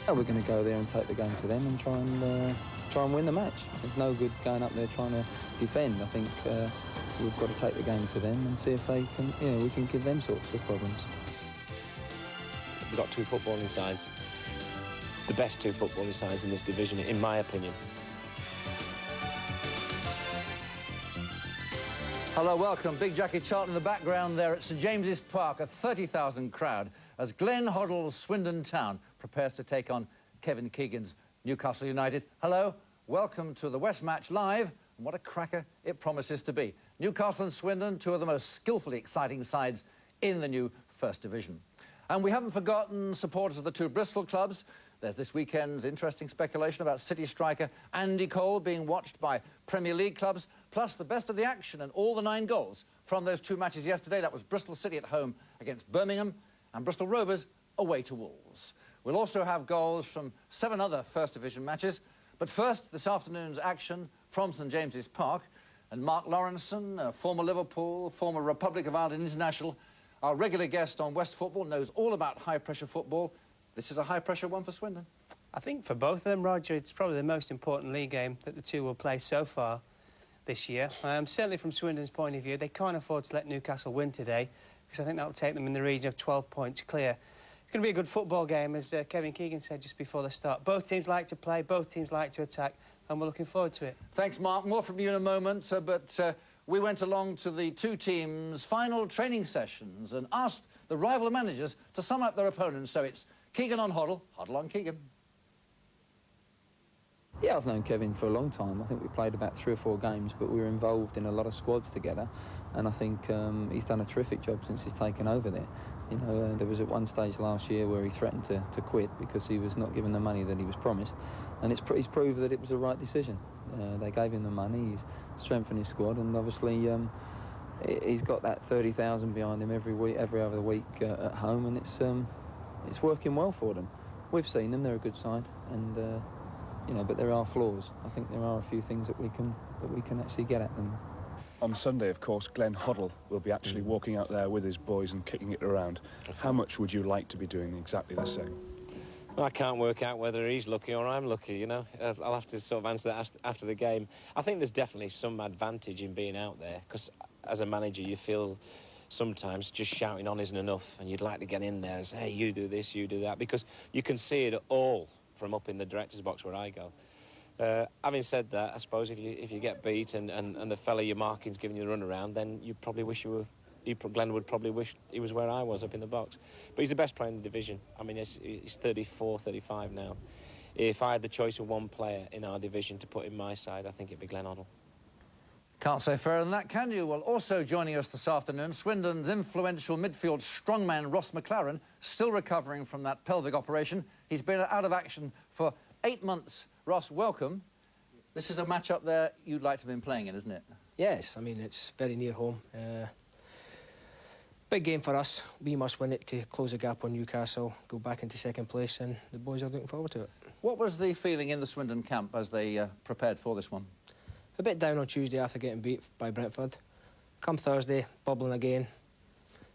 We're going to go there and take the game to them and try and win the match. There's no good going up there trying to defend. I think we've got to take the game to them and see if they can, we can give them sorts of problems. We've got two footballing sides, the best two footballing sides in this division, in my opinion. Hello, welcome. Big Jackie Charlton in the background there at St James's Park, a 30,000 crowd, as Glenn Hoddle's Swindon Town prepares to take on Kevin Keegan's Newcastle United. Hello, welcome to the West Match Live, and what a cracker it promises to be. Newcastle and Swindon, two of the most skillfully exciting sides in the new First Division. And we haven't forgotten supporters of the two Bristol clubs. There's this weekend's interesting speculation about City striker Andy Cole being watched by Premier League clubs, plus the best of the action and all the 9 goals from those two matches yesterday. That was Bristol City at home against Birmingham and Bristol Rovers away to Wolves. We'll also have goals from 7 other First Division matches. But first, this afternoon's action from St James's Park. And Mark Lawrenson, former Liverpool, former Republic of Ireland international, our regular guest on West Football, knows all about high-pressure football. This is a high-pressure one for Swindon. I think for both of them, Roger, it's probably the most important league game that the two will play so far this year. Certainly from Swindon's point of view, they can't afford to let Newcastle win today, because I think that will take them in the region of 12 points clear. It's going to be a good football game, as Kevin Keegan said just before the start. Both teams like to play, both teams like to attack, and we're looking forward to it. Thanks, Mark. More from you in a moment, but we went along to the two teams' final training sessions and asked the rival managers to sum up their opponents. So it's Keegan on Hoddle, Hoddle on Keegan. Yeah, I've known Kevin for a long time. I think we played about 3 or 4 games, but we were involved in a lot of squads together, and I think he's done a terrific job since he's taken over there. There was at one stage last year where he threatened to quit because he was not given the money that he was promised, and he's proved that it was the right decision. They gave him the money, he's strengthened his squad, and obviously he's got that 30,000 behind him every other week at home, and it's working well for them. We've seen them; they're a good side, and but there are flaws. I think there are a few things that we can actually get at them. On Sunday, of course, Glenn Hoddle will be actually walking out there with his boys and kicking it around. How much would you like to be doing exactly the same? I can't work out whether he's lucky or I'm lucky, I'll have to sort of answer that after the game. I think there's definitely some advantage in being out there, because as a manager you feel sometimes just shouting on isn't enough, and you'd like to get in there and say, hey, you do this, you do that, because you can see it all from up in the director's box where I go. Having said that, I suppose if you get beat and the fella you're marking's giving you the run around, then you probably wish Glenn would probably wish he was where I was, up in the box. But he's the best player in the division. I mean, he's 34, 35 now. If I had the choice of one player in our division to put in my side, I think it'd be Glenn Hoddle. Can't say fairer than that, can you? Well, also joining us this afternoon, Swindon's influential midfield strongman Ross McLaren, still recovering from that pelvic operation. He's been out of action for 8 months. Ross, welcome. This is a match-up there you'd like to have been playing in, isn't it? Yes, I mean, it's very near home. Big game for us. We must win it to close the gap on Newcastle, go back into second place, and the boys are looking forward to it. What was the feeling in the Swindon camp as they prepared for this one? A bit down on Tuesday after getting beat by Brentford. Come Thursday, bubbling again.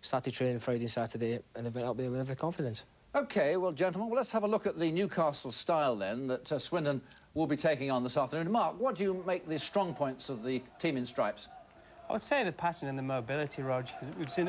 Started training Friday and Saturday, and they went up there with every confidence. OK, well, gentlemen, let's have a look at the Newcastle style, then, that Swindon will be taking on this afternoon. Mark, what do you make the strong points of the team in stripes? I would say the passing and the mobility, Rog.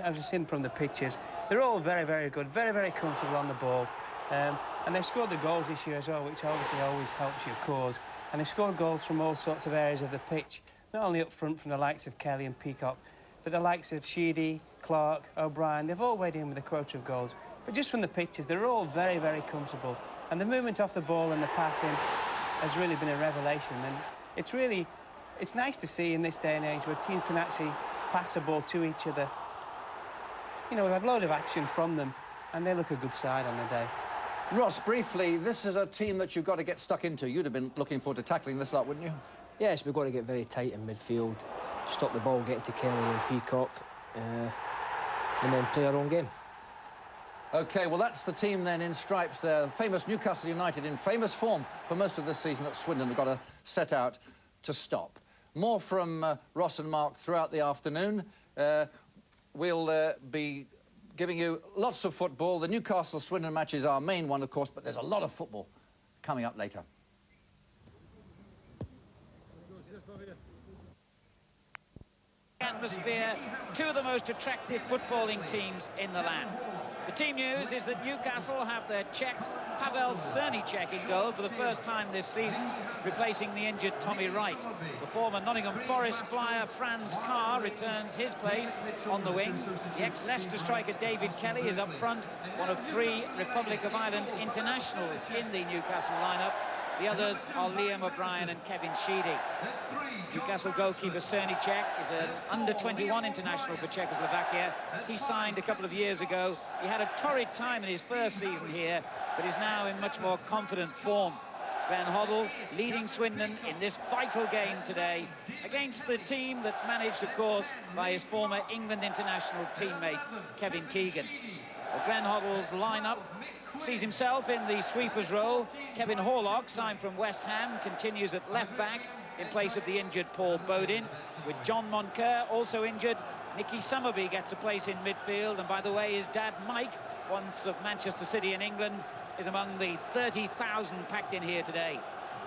As we've seen from the pictures, they're all very, very good, very, very comfortable on the ball. And they've scored the goals this year as well, which obviously always helps your cause. And they've scored goals from all sorts of areas of the pitch, not only up front from the likes of Kelly and Peacock, but the likes of Sheedy, Clark, O'Brien. They've all weighed in with a quota of goals. But just from the pictures, they're all very, very comfortable. And the movement off the ball and the passing has really been a revelation. And it's nice to see in this day and age where teams can actually pass the ball to each other. We've had a load of action from them, and they look a good side on the day. Ross, briefly, this is a team that you've got to get stuck into. You'd have been looking forward to tackling this lot, wouldn't you? Yes, we've got to get very tight in midfield, stop the ball getting to Kelly and Peacock, and then play our own game. OK, well, that's the team then in stripes there. Famous Newcastle United in famous form for most of this season at Swindon. They've got to set out to stop. More from Ross and Mark throughout the afternoon. We'll be giving you lots of football. The Newcastle-Swindon match is our main one, of course, but there's a lot of football coming up later. Atmosphere, two of the most attractive footballing teams in the land. The team news is that Newcastle have their Czech Pavel Cernicek in goal for the first time this season, replacing the injured Tommy Wright. The former Nottingham Forest flyer Franz Carr returns his place on the wing. The ex-Leicester striker David Kelly is up front, one of 3 Republic of Ireland internationals in the Newcastle lineup. The others are Liam O'Brien and Kevin Sheedy. Newcastle goalkeeper Cernicek is an under-21 international for Czechoslovakia. He signed a couple of years ago. He had a torrid time in his first season here, but is now in much more confident form. Glenn Hoddle leading Swindon in this vital game today against the team that's managed, of course, by his former England international teammate, Kevin Keegan. Well, Glenn Hoddle's lineup sees himself in the sweeper's role. Kevin Horlock, signed from West Ham, continues at left-back in place of the injured Paul Bodin. With John Moncur also injured, Nicky Summerby gets a place in midfield. And by the way, his dad, Mike, once of Manchester City in England, is among the 30,000 packed in here today.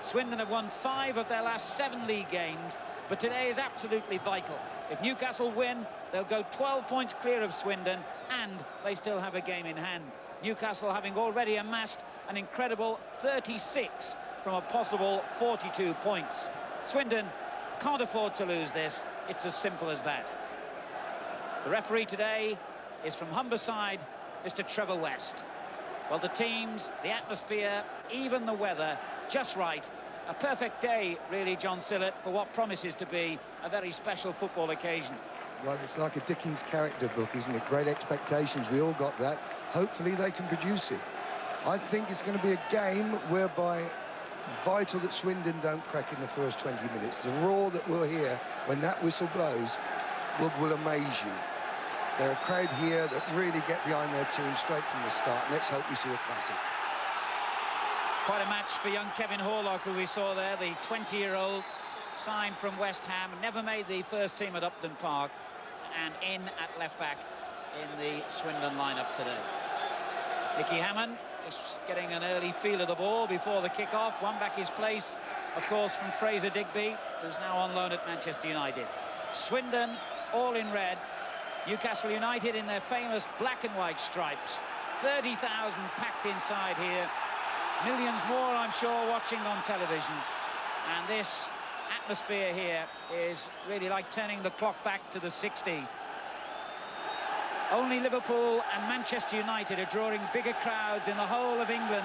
Swindon have won 5 of their last 7 league games, but today is absolutely vital. If Newcastle win, they'll go 12 points clear of Swindon, and they still have a game in hand. Newcastle having already amassed an incredible 36 from a possible 42 points. Swindon can't afford to lose this. It's as simple as that. The referee today is from Humberside, Mr. Trevor West. Well, the teams, the atmosphere, even the weather, just right. A perfect day, really, John Sillett, for what promises to be a very special football occasion. Well, it's like a Dickens character book, isn't it? Great expectations, we all got that. Hopefully they can produce it. I think it's going to be a game whereby vital that Swindon don't crack in the first 20 minutes. The roar that we'll hear when that whistle blows will amaze you. There are a crowd here that really get behind their team straight from the start. Let's hope we see a classic. Quite a match for young Kevin Horlock, who we saw there, the 20-year-old signed from West Ham, never made the first team at Upton Park, and in at left-back in the Swindon lineup today. Nicky Hammond just getting an early feel of the ball before the kick-off. Won back his place, of course, from Fraser Digby, who's now on loan at Manchester United. Swindon, all in red. Newcastle United in their famous black and white stripes. 30,000 packed inside here. Millions more, I'm sure, watching on television. And this atmosphere here is really like turning the clock back to the 60s. Only Liverpool and Manchester United are drawing bigger crowds in the whole of England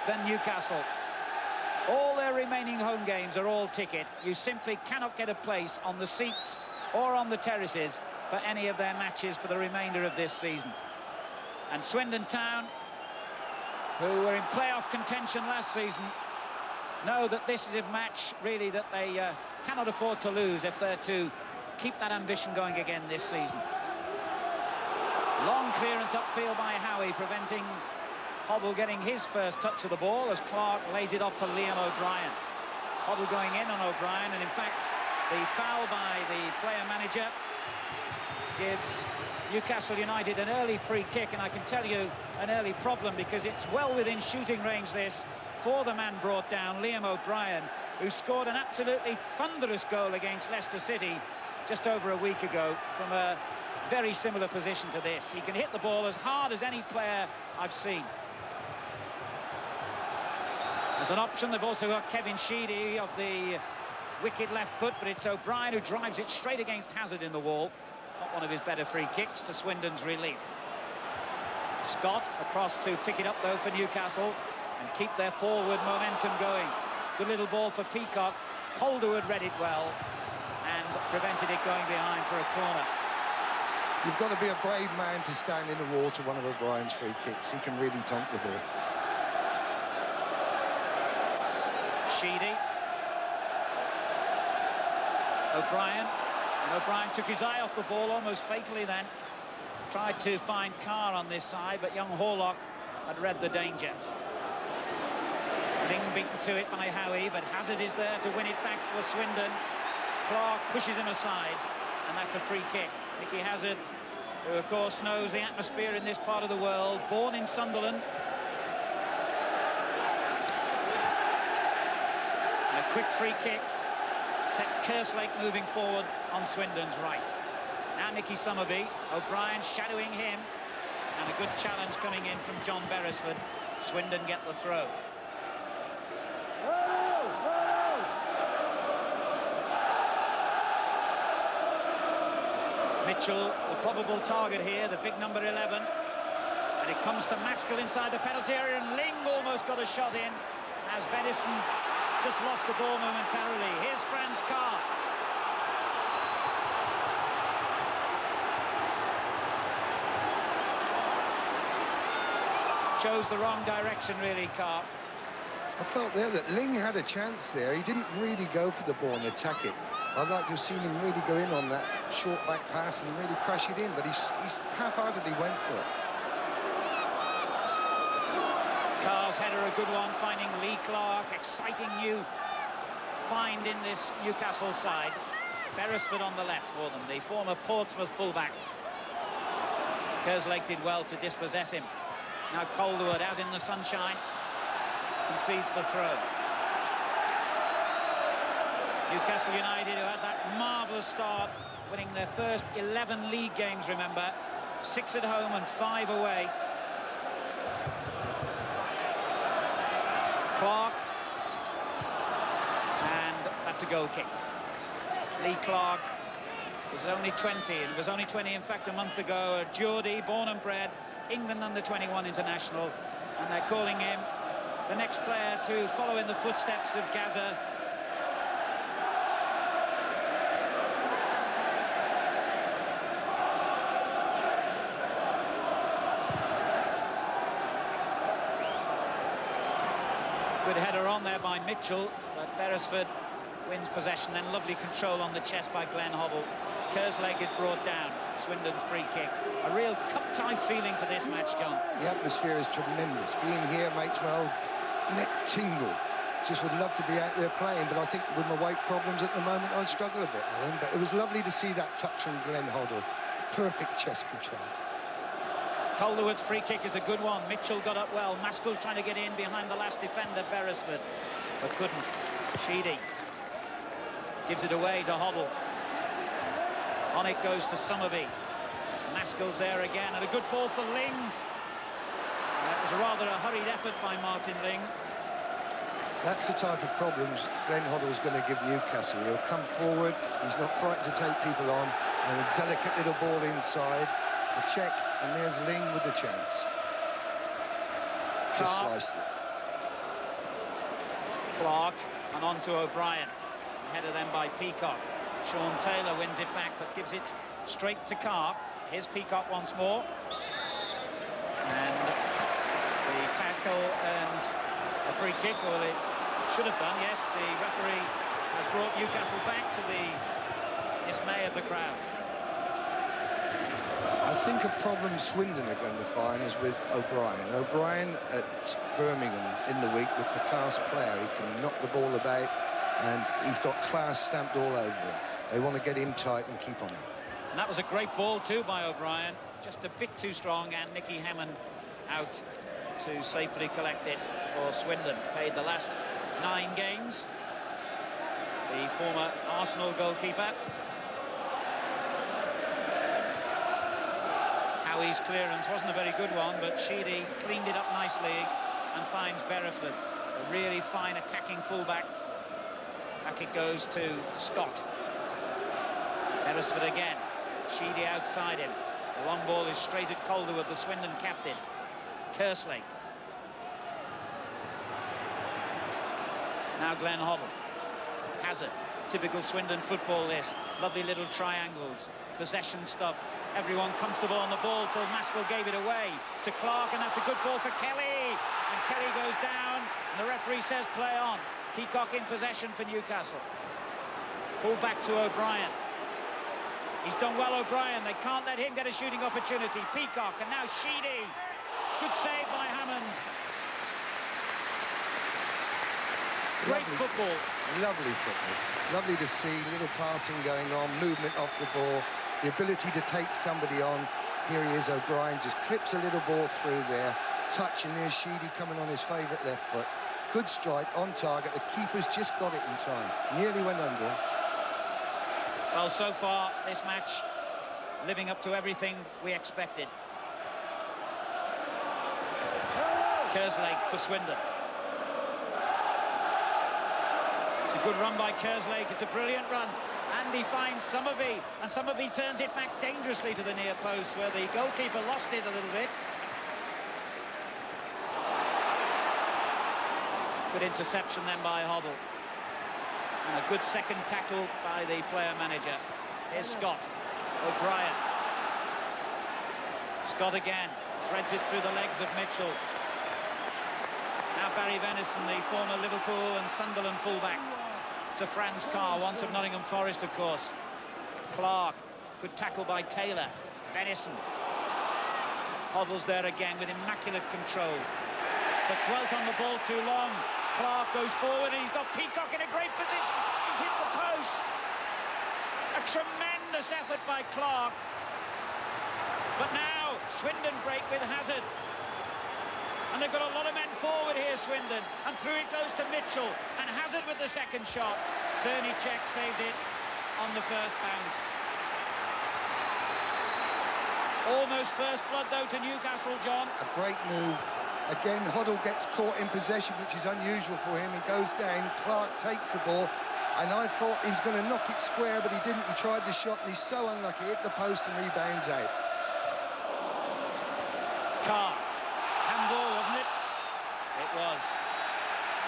than Newcastle. All their remaining home games are all ticket. You simply cannot get a place on the seats or on the terraces for any of their matches for the remainder of this season. And Swindon Town, who were in playoff contention last season, know that this is a match really that they cannot afford to lose if they're to keep that ambition going again this season. Long clearance upfield by Howie, preventing Hoddle getting his first touch of the ball as Clark lays it off to Liam O'Brien. Hoddle going in on O'Brien, and in fact the foul by the player manager gives Newcastle United an early free kick, and I can tell you an early problem, because it's well within shooting range this for the man brought down, Liam O'Brien, who scored an absolutely thunderous goal against Leicester City just over a week ago from a very similar position to this. He can hit the ball as hard as any player I've seen. As an option, they've also got Kevin Sheedy of the wicked left foot, but it's O'Brien who drives it straight against Hazard in the wall. Not one of his better free kicks, to Swindon's relief. Scott across to pick it up, though, for Newcastle and keep their forward momentum going. Good little ball for Peacock. Holderwood read it well and prevented it going behind for a corner. You've got to be a brave man to stand in the wall to one of O'Brien's free kicks. He can really tonk the ball. Sheedy. O'Brien. And O'Brien took his eye off the ball almost fatally then. Tried to find Carr on this side, but young Horlock had read the danger. Ling beaten to it by Howie, but Hazard is there to win it back for Swindon. Clark pushes him aside, and that's a free kick. Nicky Hazard who, of course, knows the atmosphere in this part of the world, born in Sunderland. And a quick free kick sets Kerslake moving forward on Swindon's right. Now Nicky Summerby, O'Brien shadowing him, and a good challenge coming in from John Beresford. Swindon get the throw. Mitchell, the probable target here, the big number 11. And it comes to Maskell inside the penalty area, and Ling almost got a shot in as Benison just lost the ball momentarily. Here's Franz Carr. Chose the wrong direction, really, Carr. I felt there that Ling had a chance there. He didn't really go for the ball and attack it. I'd like to have seen him really go in on that short back pass and really crash it in, but he's half-heartedly went for it. Carr's header, a good one, finding Lee Clark. Exciting new find in this Newcastle side. Beresford on the left for them, the former Portsmouth fullback. Kerslake did well to dispossess him. Now Calderwood out in the sunshine, concedes the throw. Newcastle United, who had that marvellous start, winning their first 11 league games, remember. 6 at home and 5 away. Clark. And that's a goal kick. Lee Clark is only 20, and was only 20, in fact, a month ago. A Geordie, born and bred, England under-21 international, and they're calling him the next player to follow in the footsteps of Gaza. Good header on there by Mitchell, but Beresford wins possession, then lovely control on the chest by Glenn Hoddle. Kerslake is brought down. Swindon's free kick. A real cup-type feeling to this match, John. The atmosphere is tremendous. Being here makes my old neck tingle. Just would love to be out there playing, but I think with my weight problems at the moment, I'd struggle a bit, Alan. But it was lovely to see that touch from Glenn Hoddle. Perfect chest control. Calderwood's free kick is a good one. Mitchell got up well. Maskell trying to get in behind the last defender, Beresford, but couldn't. Sheedy gives it away to Hoddle. On it goes to Summerby. Maskell's there again, and a good ball for Ling. That was rather a hurried effort by Martin Ling. That's the type of problems Glenn Hoddle's going to give Newcastle. He'll come forward, he's not frightened to take people on, and a delicate little ball inside. A check, and there's Ling with the chance. Just sliced it. Clark, and on to O'Brien. Header then by Peacock. Sean Taylor wins it back, but gives it straight to Carr. Here's Peacock once more. And the tackle earns a free kick, or it should have done, yes. The referee has brought Newcastle back to the dismay of the crowd. I think a problem Swindon are going to find is with O'Brien. O'Brien at Birmingham in the week with the class player. He can knock the ball about, and he's got class stamped all over him. They want to get in tight and keep on him. And that was a great ball too by O'Brien, just a bit too strong, and Nicky Hammond out to safely collect it for Swindon. Played the last 9 games. The former Arsenal goalkeeper. Howie's clearance wasn't a very good one, but Sheedy cleaned it up nicely and finds Beresford, a really fine attacking fullback. Back it goes to Scott. Beresford again. Sheedy outside him. The long ball is straight at Calderwood, the Swindon captain. Kerslake. Now Glenn Hoddle. Hazard. Typical Swindon football, this. Lovely little triangles. Possession stuff. Everyone comfortable on the ball till Maskell gave it away to Clark, and that's a good ball for Kelly. And Kelly goes down, and the referee says play on. Peacock in possession for Newcastle. Pull back to O'Brien. He's done well, O'Brien. They can't let him get a shooting opportunity. Peacock, and now Sheedy. Good save by Hammond. Great football. Lovely football. Lovely to see. Little passing going on, movement off the ball, the ability to take somebody on. Here he is, O'Brien just clips a little ball through there. Touch, and there's Sheedy coming on his favourite left foot. Good strike, on target. The keeper's just got it in time. Nearly went under. Well, so far, this match living up to everything we expected. Kerslake for Swindon. It's a good run by Kerslake. It's a brilliant run. And he finds Summerby. And Summerby turns it back dangerously to the near post, where the goalkeeper lost it a little bit. Good interception then by Hoddle. And a good second tackle by the player manager. Here's Scott. O'Brien. Scott again. Threads it through the legs of Mitchell. Now Barry Venison, the former Liverpool and Sunderland fullback, to Franz Carr, once of Nottingham Forest, of course. Clark. Good tackle by Taylor. Venison. Hoddle's there again with immaculate control. But dwelt on the ball too long. Clark goes forward and he's got Peacock in a great position. He's hit the post. A tremendous effort by Clark. But now Swindon break with Hazard. And they've got a lot of men forward here, Swindon. And through it goes to Mitchell. And Hazard with the second shot. Cernicek saved it on the first bounce. Almost first blood, though, to Newcastle, John. A great move. Again, Hoddle gets caught in possession, which is unusual for him. He goes down, Clark takes the ball, and I thought he was going to knock it square, but he didn't. He tried the shot, and he's so unlucky. Hit the post and rebounds out. Carr. Handball, wasn't it? It was.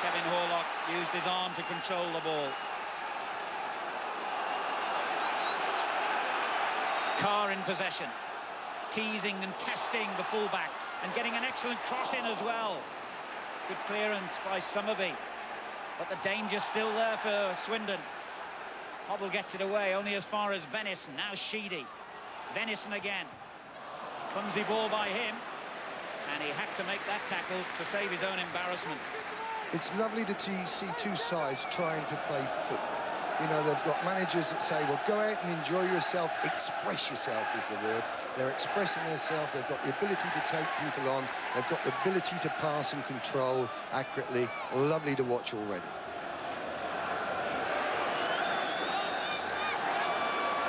Kevin Horlock used his arm to control the ball. Carr in possession. Teasing and testing the fullback. And getting an excellent cross in as well. Good clearance by Summerby. But the danger's still there for Swindon. Hoddle gets it away, only as far as Venison. Now Sheedy. Venison again. Clumsy ball by him. And he had to make that tackle to save his own embarrassment. It's lovely to see two sides trying to play football. You know, they've got managers that say, well, go out and enjoy yourself, express yourself is the word. They're expressing themselves, they've got the ability to take people on, they've got the ability to pass and control accurately. Lovely to watch already.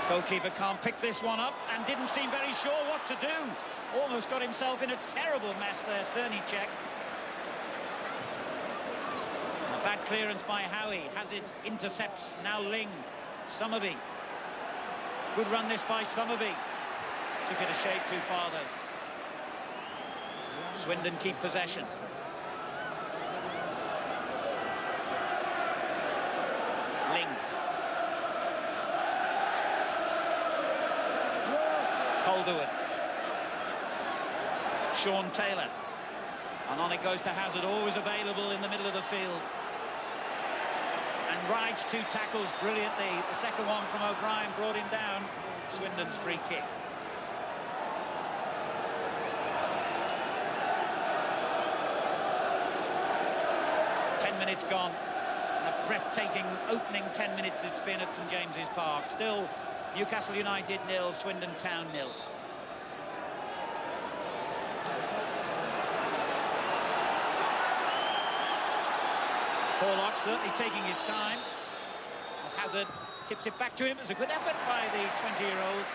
Goalkeeper can't pick this one up and didn't seem very sure what to do. Almost got himself in a terrible mess there, Cernicek. A bad clearance by Howie. Hazard intercepts. Now Ling. Summerby. Good run this by Summerby. Took it a shade too far though. Swindon keep possession. Ling. Calderwood. Sean Taylor. And on it goes to Hazard, always available in the middle of the field. And rides two tackles brilliantly. The second one from O'Brien brought him down. Swindon's free kick. Minutes gone. And a breathtaking opening 10 minutes it's been at St James's Park. Still Newcastle United 0, Swindon Town 0. Horlock certainly taking his time as Hazard tips it back to him. It's a good effort by the 20-year-old,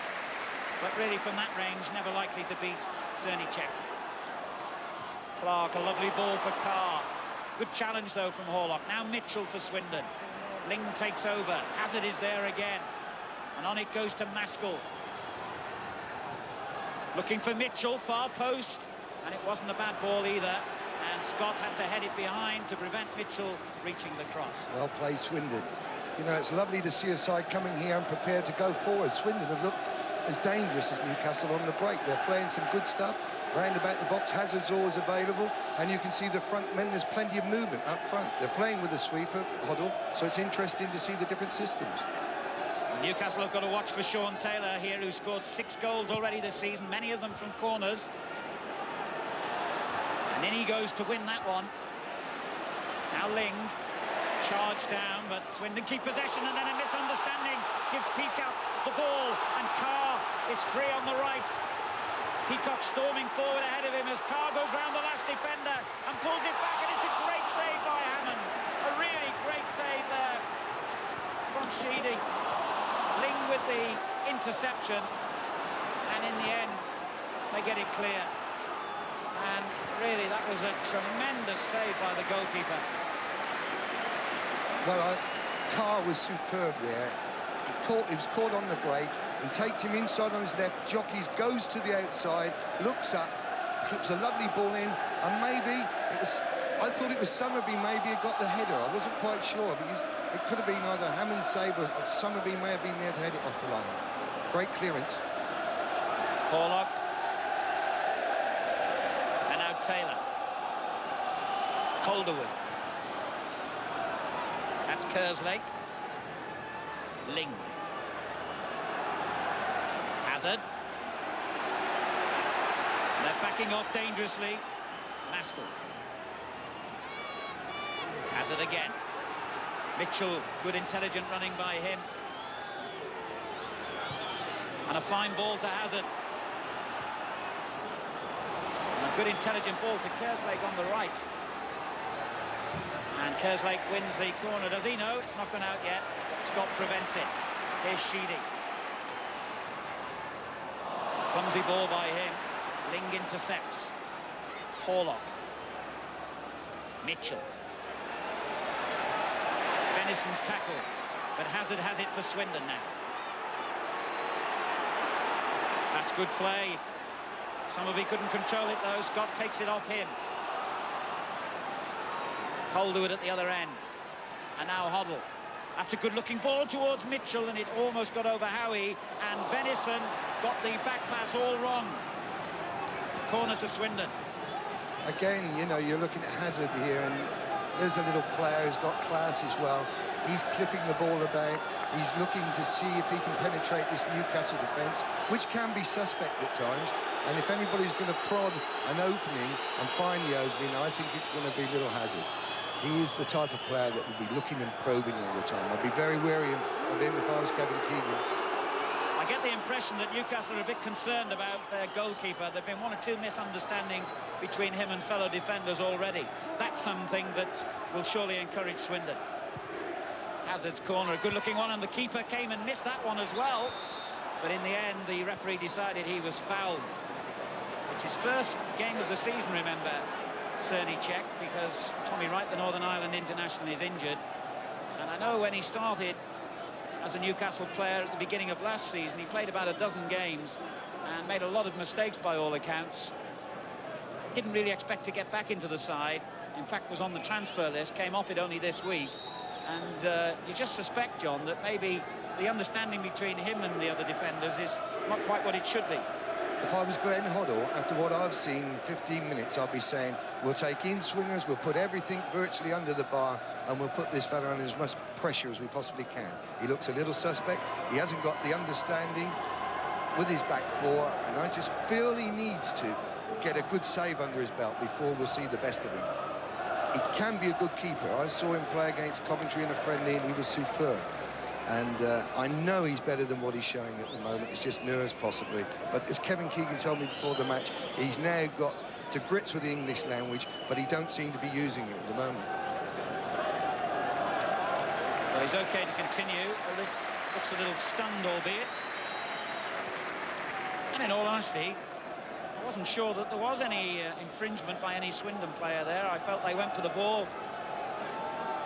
but really from that range never likely to beat Cernicek. Clark, a lovely ball for Carr. Good challenge, though, from Horlock. Now Mitchell for Swindon. Ling takes over. Hazard is there again. And on it goes to Maskell. Looking for Mitchell, far post. And it wasn't a bad ball either. And Scott had to head it behind to prevent Mitchell reaching the cross. Well played, Swindon. You know, it's lovely to see a side coming here and prepared to go forward. Swindon have looked as dangerous as Newcastle on the break. They're playing some good stuff. Round about the box, Hazard's always available, and you can see the front men, there's plenty of movement up front. They're playing with a sweeper, Hoddle, so it's interesting to see the different systems. Newcastle have got to watch for Sean Taylor here, who scored 6 goals already this season, many of them from corners. And in he goes to win that one. Now Ling, charge down, but Swindon keep possession, and then a misunderstanding gives Peacock the ball, and Carr is free on the right. Peacock storming forward ahead of him as Carr goes round the last defender and pulls it back, and it's a great save by Hammond. A really great save there from Sheedy. Ling with the interception, and in the end, they get it clear. And really, that was a tremendous save by the goalkeeper. Well, Carr was superb there. He was caught on the break. He takes him inside on his left, jockeys, goes to the outside, looks up, clips a lovely ball in, and maybe it was... I thought it was Summerby maybe had got the header. I wasn't quite sure, but it could have been either Hammond's save or Summerby may have been there to head it off the line. Great clearance. Porlock. And now Taylor. Calderwood. That's Kerslake. Ling. Hazard. They're backing off dangerously. Maskell. Hazard again. Mitchell, good intelligent running by him. And a fine ball to Hazard. And a good intelligent ball to Kerslake on the right. And Kerslake wins the corner. Does he know? It's not gone out yet. Scott prevents it. Here's Sheedy. Clumsy ball by him. Ling intercepts. Porlock. Mitchell. Venison's tackle. But Hazard has it for Swindon now. That's good play. Summerby couldn't control it though. Scott takes it off him. Calderwood at the other end. And now Hoddle. That's a good-looking ball towards Mitchell, and it almost got over Howie, and Venison got the back pass all wrong. Corner to Swindon. Again, you know, you're looking at Hazard here, and there's a little player who's got class as well. He's clipping the ball about. He's looking to see if he can penetrate this Newcastle defence, which can be suspect at times. And if anybody's going to prod an opening and find the opening, I think it's going to be little Hazard. He is the type of player that will be looking and probing all the time. I'd be very wary of him if I was Kevin Keegan. I get the impression that Newcastle are a bit concerned about their goalkeeper. There have been one or two misunderstandings between him and fellow defenders already. That's something that will surely encourage Swindon. Hazard's corner, a good-looking one, and the keeper came and missed that one as well. But in the end, the referee decided he was fouled. It's his first game of the season, remember, Cerny Czech, because Tommy Wright, the Northern Ireland international, is injured. And I know when he started as a Newcastle player at the beginning of last season, he played about a dozen games and made a lot of mistakes by all accounts. Didn't really expect to get back into the side. In fact, was on the transfer list, came off it only this week. And you just suspect, John, that maybe the understanding between him and the other defenders is not quite what it should be. If I was Glenn Hoddle, after what I've seen in 15 minutes, I'd be saying, we'll take in swingers, we'll put everything virtually under the bar, and we'll put this fella under as much pressure as we possibly can. He looks a little suspect. He hasn't got the understanding with his back four, and I just feel he needs to get a good save under his belt before we'll see the best of him. He can be a good keeper. I saw him play against Coventry in a friendly, and he was superb. And I know he's better than what he's showing at the moment. It's just nerves, possibly. But as Kevin Keegan told me before the match, he's now got to grips with the English language, but he don't seem to be using it at the moment. Well, he's OK to continue. Looks a little stunned, albeit. And in all honesty, I wasn't sure that there was any infringement by any Swindon player there. I felt they went for the ball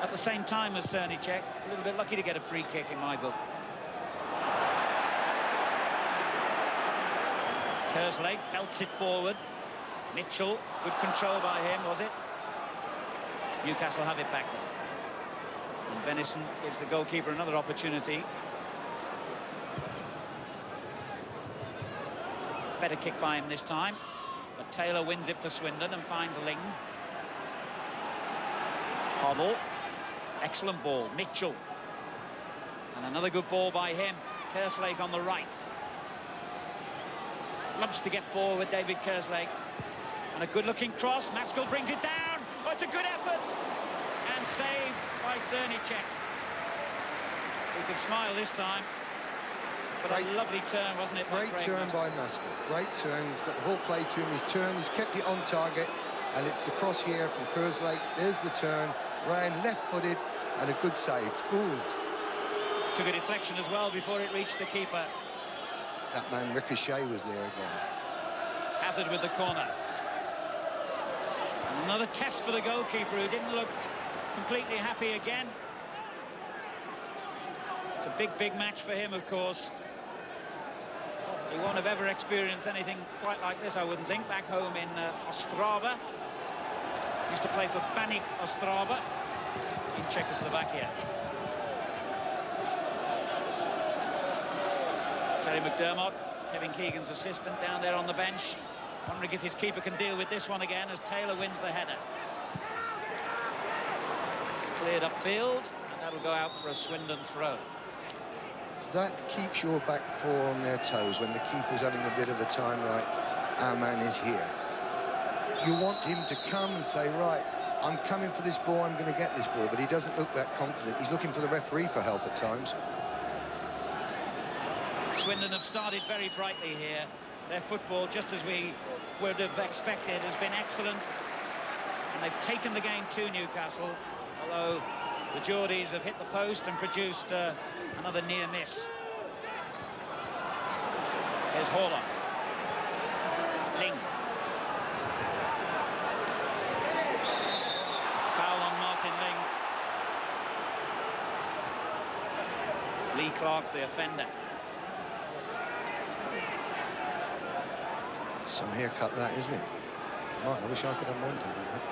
at the same time as Cerny Czech. A little bit lucky to get a free kick in my book. Kerslake belts it forward. Mitchell, good control by him, was it? Newcastle have it back then. And Venison gives the goalkeeper another opportunity. Better kick by him this time. But Taylor wins it for Swindon and finds Ling. Hoddle. Excellent ball, Mitchell. And another good ball by him. Kerslake on the right. Loves to get forward, David Kerslake. And a good-looking cross. Maskell brings it down. Oh, it's a good effort. And saved by Cerny Czech. He could smile this time. But a lovely turn, wasn't it? Great turn by Maskell. Great turn. He's got the ball played to him. He's turned. He's kept it on target. And it's the cross here from Kerslake. There's the turn. Ryan left-footed and a good save. Ooh. Took a deflection as well before it reached the keeper. That man Ricochet was there again. Hazard with the corner. Another test for the goalkeeper, who didn't look completely happy again. It's a big match for him, of course. He won't have ever experienced anything quite like this, I wouldn't think, back home in Ostrava. Used to play for Baník Ostrava in Czechoslovakia. Terry McDermott, Kevin Keegan's assistant, down there on the bench, wondering if his keeper can deal with this one again as Taylor wins the header. Cleared upfield, and that'll go out for a Swindon throw. That keeps your back four on their toes when the keeper's having a bit of a time like our man is here. You want him to come and say, right, I'm coming for this ball, I'm going to get this ball, but he doesn't look that confident. He's looking for the referee for help at times. Swindon have started very brightly here. Their football, just as we would have expected, has been excellent. And they've taken the game to Newcastle, although the Geordies have hit the post and produced another near miss. Here's Hawler. Ling. Foul on Martin Ling. Lee Clark, the offender. Some haircut that, isn't it? Martin, I wish I could have mine done like that.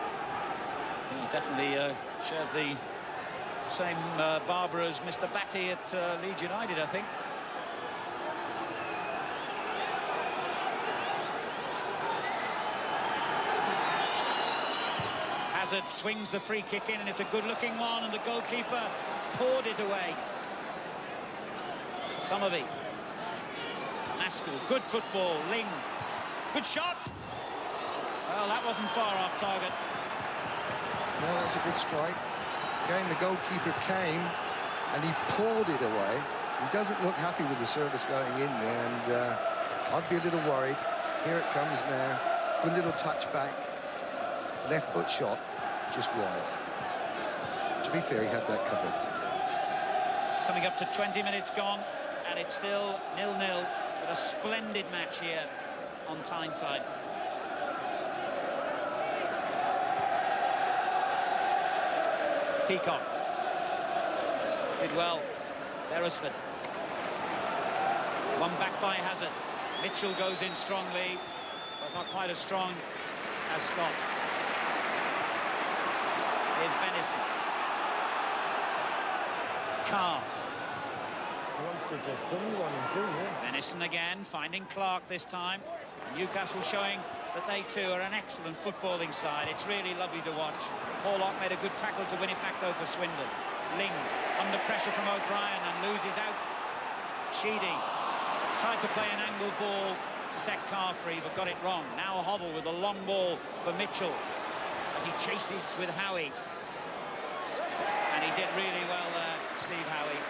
He definitely shares the same barber as Mr. Batty at Leeds United, I think. Hazard swings the free kick in, and it's a good-looking one, and the goalkeeper poured it away. Summerby. Maskell, good football. Ling. Good shot. Well, that wasn't far off target. No, that's a good strike. Again, the goalkeeper came and he poured it away. He doesn't look happy with the service going in there, and I'd be a little worried. Here it comes now. Good little touch back. Left foot shot, just wide. To be fair, he had that covered. Coming up to 20 minutes gone, and it's still 0-0, but a splendid match here on Tyneside. Peacock did well. Beresford. One back by Hazard. Mitchell goes in strongly, but not quite as strong as Scott. Here's Venison. Carr. Venison again, finding Clark this time. Newcastle showing that they too are an excellent footballing side. It's really lovely to watch. Horlock made a good tackle to win it back though for Swindon. Ling under pressure from O'Brien and loses out. Sheedy tried to play an angle ball to set Carr free, but got it wrong. Now Hoddle with a long ball for Mitchell as he chases with Howie. And he did really well there, Steve Howie.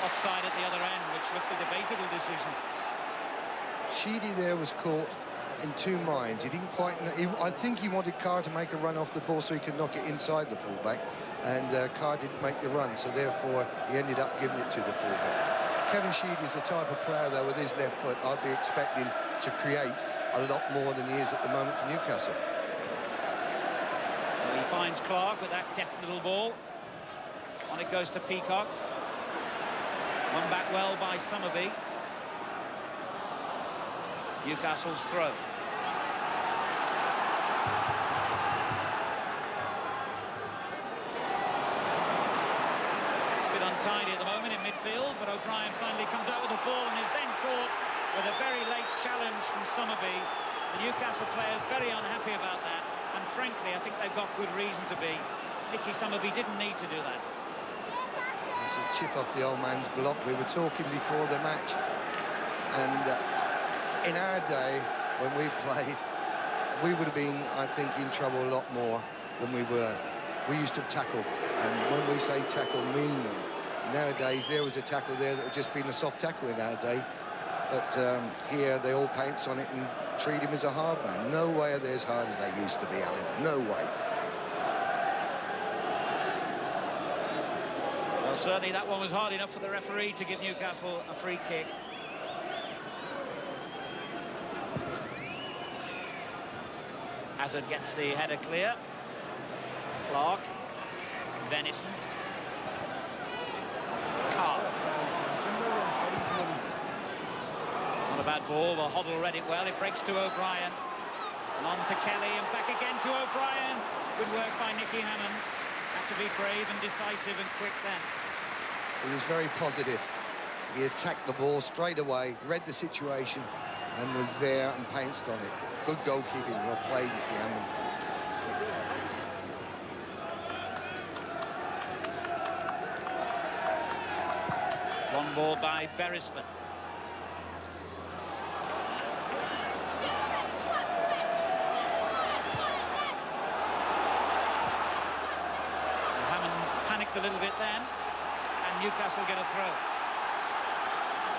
Offside at the other end, which looked a debatable decision. Sheedy there was caught in two minds. He didn't quite know. I think he wanted Carr to make a run off the ball so he could knock it inside the fullback, and Carr didn't make the run, so therefore he ended up giving it to the fullback. Kevin Sheedy is the type of player, though, with his left foot, I'd be expecting to create a lot more than he is at the moment for Newcastle. Well, he finds Clark with that deft little ball. On it goes to Peacock. Won back well by Summerby. Newcastle's throw. A bit untidy at the moment in midfield, but O'Brien finally comes out with the ball and is then caught with a very late challenge from Summerby. The Newcastle players very unhappy about that, and frankly I think they've got good reason to be. Nicky Summerby didn't need to do that. It's a chip off the old man's block. We were talking before the match, and in our day, when we played, we would have been, I think, in trouble a lot more than we were. We used to tackle, and when we say tackle, mean them. Nowadays, there was a tackle there that had just been a soft tackle in our day. But here, they all pounce on it and treat him as a hard man. No way are they as hard as they used to be, Alan. No way. Well, certainly that one was hard enough for the referee to give Newcastle a free kick. Hazard gets the header clear. Clark. Venison. Carr. Not a bad ball, but Hoddle read it well. It breaks to O'Brien. And on to Kelly and back again to O'Brien. Good work by Nicky Hammond. Had to be brave and decisive and quick then. He was very positive. He attacked the ball straight away, read the situation, and was there and pounced on it. Good goalkeeping, well played, Nicky Hammond. Long ball by Beresford. Hammond panicked a little bit then, and Newcastle get a throw.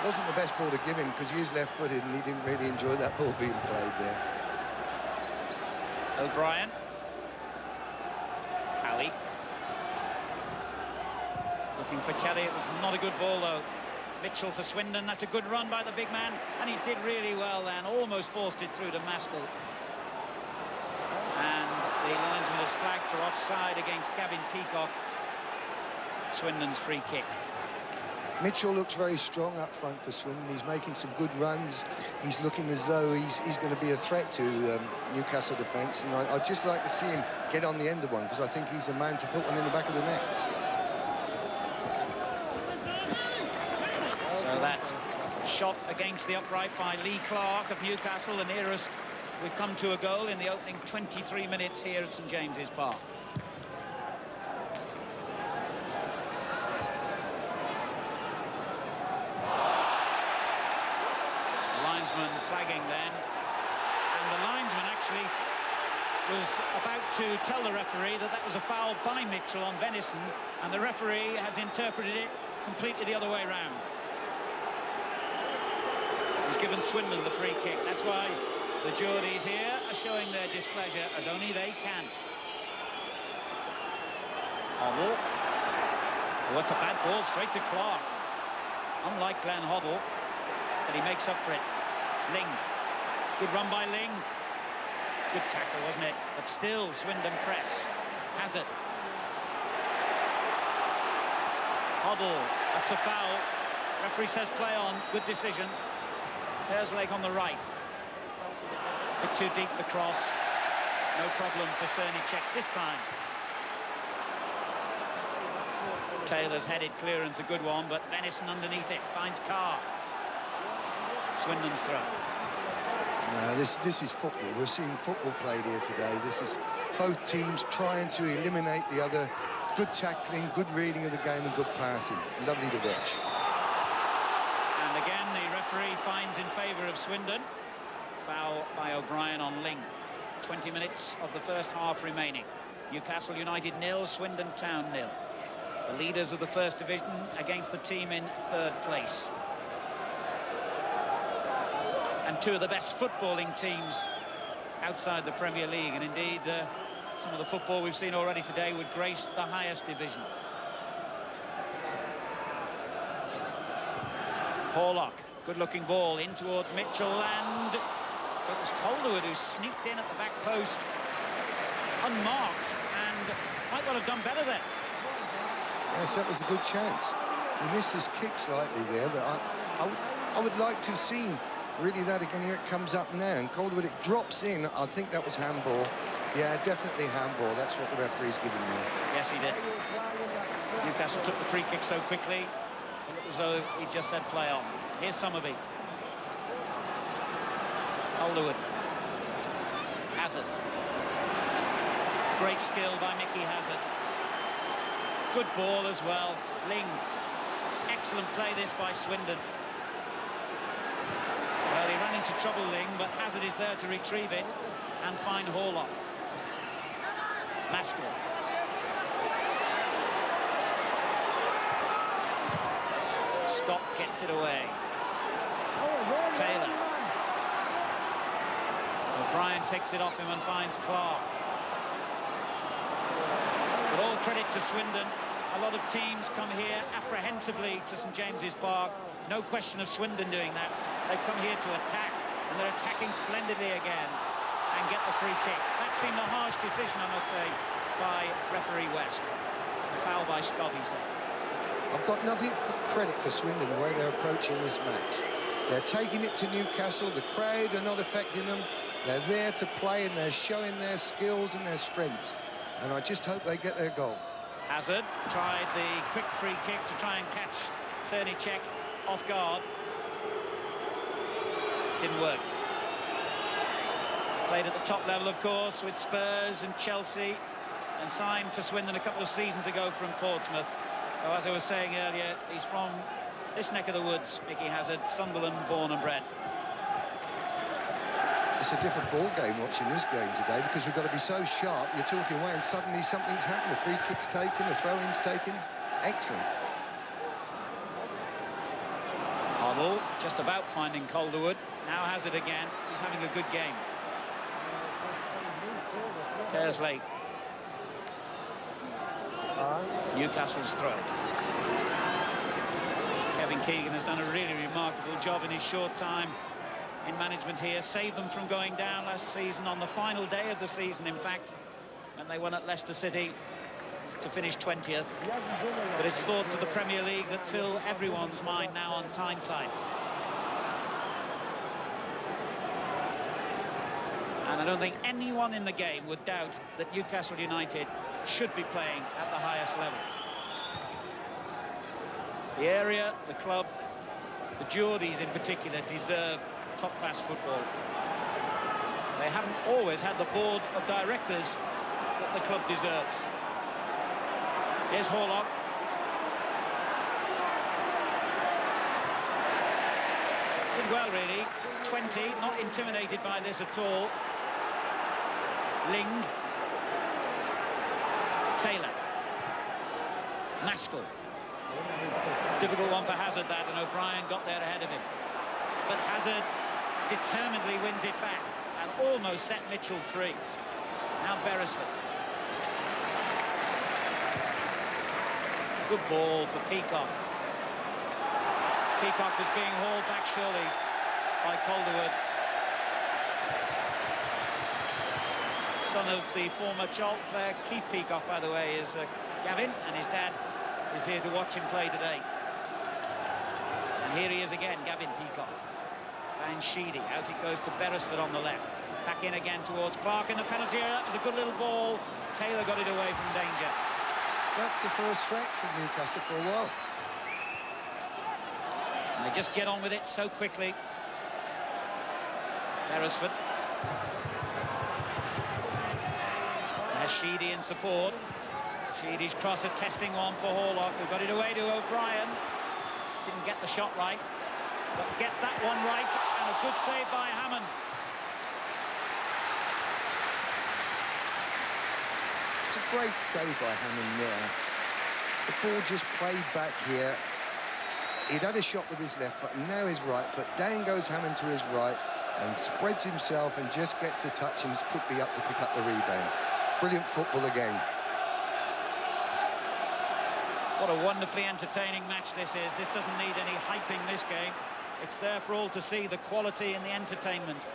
Wasn't the best ball to give him because he was left-footed and he didn't really enjoy that ball being played there. O'Brien. Alley. Looking for Kelly. It was not a good ball, though. Mitchell for Swindon. That's a good run by the big man. And he did really well then. Almost forced it through to Maskell. And the linesman has flagged for offside against Gavin Peacock. Swindon's free kick. Mitchell looks very strong up front for Swindon. He's making some good runs. He's looking as though he's going to be a threat to Newcastle defence. And I'd just like to see him get on the end of one because I think he's the man to put one in the back of the net. So that shot against the upright by Lee Clark of Newcastle, the nearest we've come to a goal in the opening 23 minutes here at St James's Park. Flagging then, and the linesman actually was about to tell the referee that that was a foul by Mitchell on Venison, and the referee has interpreted it completely the other way round. He's given Swindon the free kick. That's why the Geordies here are showing their displeasure as only they can. Hoddle. Oh, it's a bad ball straight to Clark. Unlike Glenn Hoddle, but he makes up for it. Ling. Good run by Ling. Good tackle, wasn't it? But still, Swindon press. Hazard. Hoddle. That's a foul. Referee says play on. Good decision. Kerslake on the right. A bit too deep the cross. No problem for Cerny-Czech this time. Taylor's headed clearance, a good one, but Venison underneath it finds Carr. Swindon's throw. No, this is football. We're seeing football played here today. This is both teams trying to eliminate the other. Good tackling, good reading of the game and good passing. Lovely to watch. And again, the referee finds in favour of Swindon. Foul by O'Brien on Ling. 20 minutes of the first half remaining. Newcastle United 0, Swindon Town 0. The leaders of the first division against the team in third place. And two of the best footballing teams outside the Premier League, and indeed some of the football we've seen already today would grace the highest division. Porlock, good-looking ball in towards Mitchell, and it was Calderwood who sneaked in at the back post unmarked and might well have done better there. Yes, that was a good chance. He missed his kick slightly there, but I would like to have seen really that again. Here it comes up now, and Calderwood, it drops in. I think that was handball. Yeah, definitely handball. That's what the referee's giving now. Yes, he did. Newcastle took the free kick so quickly, it looked as though he just said play on. Here's Somerby. Calderwood. Hazard. Great skill by Mickey Hazard. Good ball as well. Ling. Excellent play this by Swindon. Well, he ran into trouble, Ling, but Hazard is there to retrieve it and find Horlock. Maskell. Scott gets it away. Taylor. O'Brien takes it off him and finds Clark. But all credit to Swindon. A lot of teams come here apprehensively to St James's Park. No question of Swindon doing that. They come here to attack, and they're attacking splendidly again and get the free kick. That seemed a harsh decision, I must say, by referee West. A foul by Scott, he said. I've got nothing but credit for Swindon, the way they're approaching this match. They're taking it to Newcastle. The crowd are not affecting them. They're there to play, and they're showing their skills and their strengths. And I just hope they get their goal. Hazard tried the quick free kick to try and catch Cernicek off guard. Didn't work. Played at the top level, of course, with Spurs and Chelsea, and signed for Swindon a couple of seasons ago from Portsmouth. So, as I was saying earlier, he's from this neck of the woods, Mickey Hazard, Sunderland born and bred. It's a different ball game watching this game today, because we've got to be so sharp. You're talking away and suddenly something's happened. A free kick's taken, a throw-in's taken. Excellent. Hoddle just about finding Calderwood. Now Hazard again. He's having a good game. Kersley. Newcastle's throw. Kevin Keegan has done a really remarkable job in his short time in management here. Saved them from going down last season, on the final day of the season, in fact, when they won at Leicester City to finish 20th. But it's thoughts of the Premier League that fill everyone's mind now on Tyneside. And I don't think anyone in the game would doubt that Newcastle United should be playing at the highest level. The area, the club, the Geordies in particular deserve top-class football. They haven't always had the board of directors that the club deserves. Here's Horlock. Did well, really. 20, not intimidated by this at all. Ling. Taylor. Maskell. Difficult one for Hazard, that, and O'Brien got there ahead of him. But Hazard determinedly wins it back and almost set Mitchell free. Now Beresford. Good ball for Peacock. Peacock was being hauled back surely by Calderwood. Son of the former Chalt player Keith Peacock, by the way, is Gavin, and his dad is here to watch him play today. And here he is again, Gavin Peacock. And Sheedy, out it goes to Beresford on the left. Back in again towards Clark in the penalty area. That was a good little ball. Taylor got it away from danger. That's the first threat from Newcastle for a while. And they just get on with it so quickly. Beresford. There's Sheedy in support. Sheedy's cross, a testing one for Horlock, who got it away to O'Brien. Didn't get the shot right, but get that one right, and a good save by Hammond. It's a great save by Hammond there. The ball just played back here. He'd had a shot with his left foot, and now his right foot. Down goes Hammond to his right and spreads himself and just gets the touch and is quickly up to pick up the rebound. Brilliant football again. What a wonderfully entertaining match this is. This doesn't need any hyping, this game. It's there for all to see, the quality and the entertainment.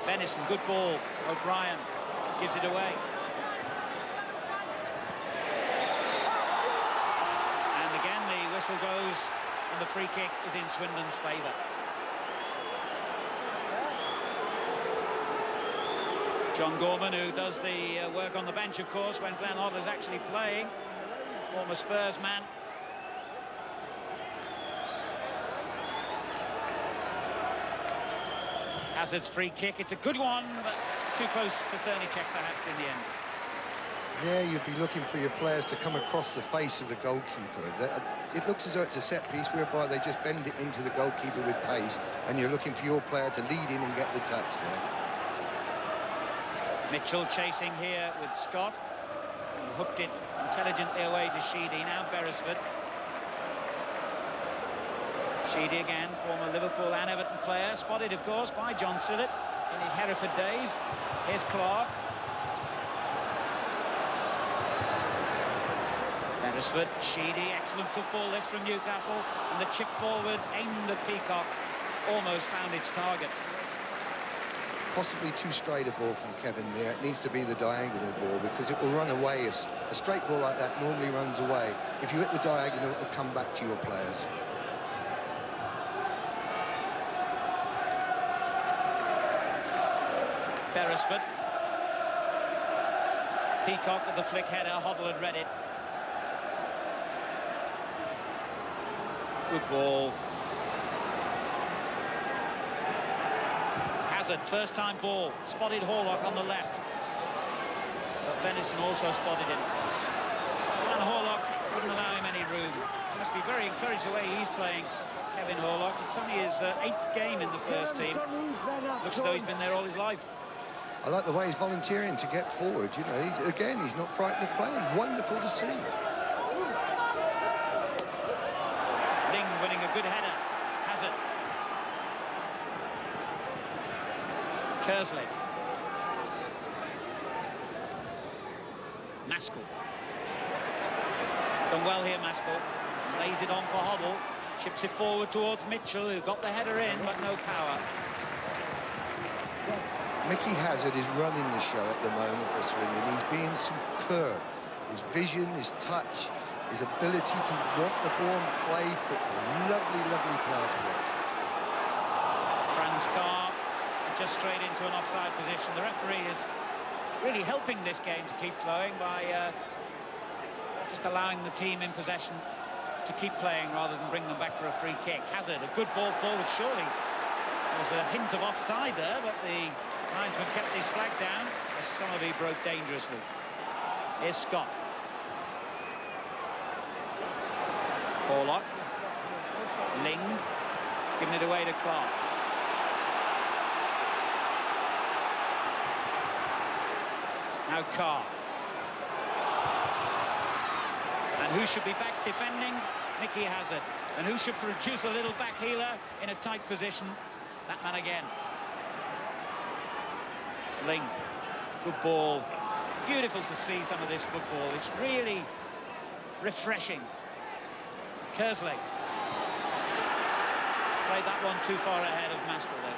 Benison, good ball. O'Brien gives it away. And again, the whistle goes, and the free kick is in Swindon's favour. John Gorman, who does the work on the bench, of course, when Glenn Hoddle is actually playing. Former Spurs man. Hazard's free kick, it's a good one, but too close to Cernicek perhaps in the end. There you'd be looking for your players to come across the face of the goalkeeper. It looks as though it's a set piece whereby they just bend it into the goalkeeper with pace, and you're looking for your player to lead in and get the touch there. Mitchell chasing here with Scott. He hooked it intelligently away to Sheedy. Now Beresford. Sheedy again, former Liverpool and Everton player, spotted, of course, by John Sillett in his Hereford days. Here's Clark. Beresford, Sheedy, excellent football this from Newcastle, and the chip forward aimed at Peacock almost found its target. Possibly too straight a ball from Kevin there. It needs to be the diagonal ball because it will run away. A straight ball like that normally runs away. If you hit the diagonal, it will come back to your players. Beresford. Peacock with the flick header. Hoddle had read it. Good ball. Hazard, first time ball. Spotted Horlock on the left. But Venison also spotted him. And Horlock wouldn't allow him any room. Must be very encouraged the way he's playing, Kevin Horlock. It's only his 8th game in the first team. Looks as though he's been there all his life. I like the way he's volunteering to get forward. You know, he's not frightened of playing. Wonderful to see. Ling winning a good header. Hazard. Kersley. Maskell. Done well here, Maskell. Lays it on for Hoddle. Chips it forward towards Mitchell, who got the header in, but no power. Mickey Hazard is running the show at the moment for Swindon. He's being superb. His vision, his touch, his ability to want the ball and play football. Lovely, lovely player to watch. Franz Carr just straight into an offside position. The referee is really helping this game to keep flowing by just allowing the team in possession to keep playing rather than bring them back for a free kick. Hazard, a good ball forward, surely. There was a hint of offside there, but the linesman kept his flag down as Somerby broke dangerously. Here's Scott. Horlock. Ling. He's given it away to Clark. Now Carr. And who should be back defending? Mickey Hazard. And who should produce a little back heeler in a tight position? That man again. Ling. Good ball. Beautiful to see some of this football. It's really refreshing. Kersley. Played that one too far ahead of Maskell there.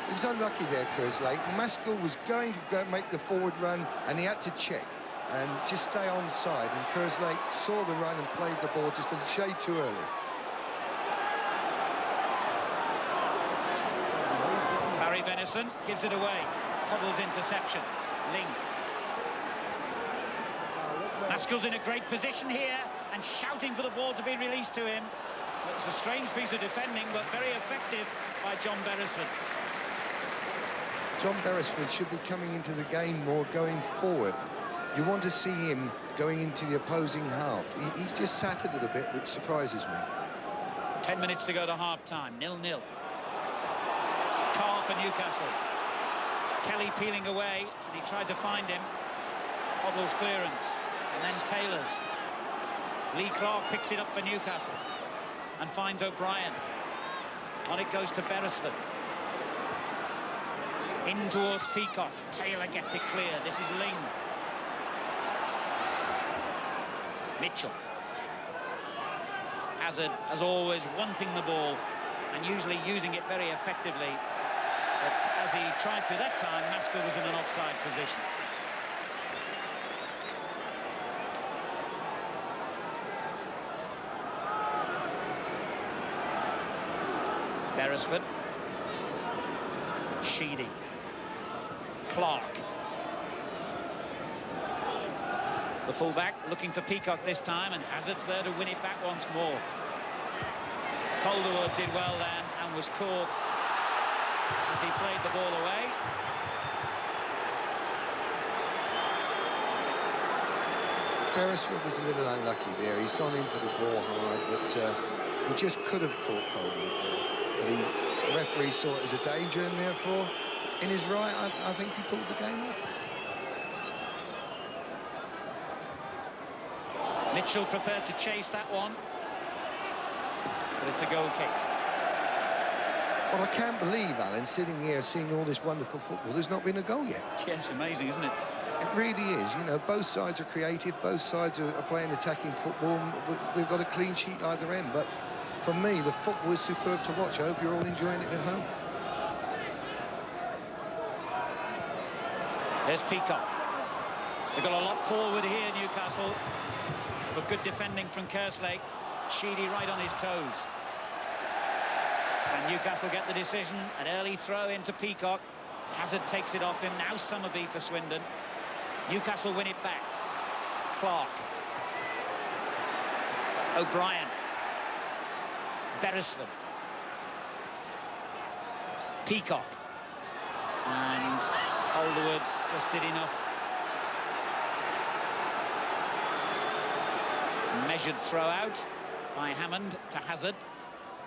He was unlucky there, Kersley. Maskell was going to go make the forward run, and he had to check and just stay onside. And Kersley saw the run and played the ball just a shade too early. Barry Venison gives it away. Hoddle's interception. Ling. Maskell's in a great position here and shouting for the ball to be released to him. It was a strange piece of defending, but very effective by John Beresford. John Beresford should be coming into the game more going forward. You want to see him going into the opposing half. He's just sat a little bit, which surprises me. 10 minutes to go to half-time, 0-0. Carr for Newcastle. Kelly peeling away, and he tried to find him. Hoddle's clearance, and then Taylor's. Lee Clark picks it up for Newcastle and finds O'Brien. On it goes to Beresford. In towards Peacock. Taylor gets it clear. This is Ling. Mitchell. Hazard, as always, wanting the ball and usually using it very effectively. But as he tried to that time, Maskell was in an offside position. Beresford. Sheedy. Clark. The fullback looking for Peacock this time, and Hazard's there to win it back once more. Calderwood did well then and was caught as he played the ball away. Beresford was a little unlucky there. He's gone in for the ball hard, but he just could have caught Calderwood. But the referee saw it as a danger, and therefore, in his right, I think he pulled the game up. Mitchell prepared to chase that one. But it's a goal kick. Well, I can't believe, Alan, sitting here seeing all this wonderful football, there's not been a goal yet. Yes, amazing, isn't it? It really is. You know, both sides are creative, both sides are playing attacking football. We've got a clean sheet either end, but for me, the football is superb to watch. I hope you're all enjoying it at home. There's Peacock. They've got a lot forward here, Newcastle. But good defending from Kerslake. Sheedy right on his toes. And Newcastle get the decision. An early throw into Peacock. Hazard takes it off him. Now Summerby for Swindon. Newcastle win it back. Clark. O'Brien. Beresford. Peacock. And Calderwood just did enough. Measured throw out by Hammond to Hazard,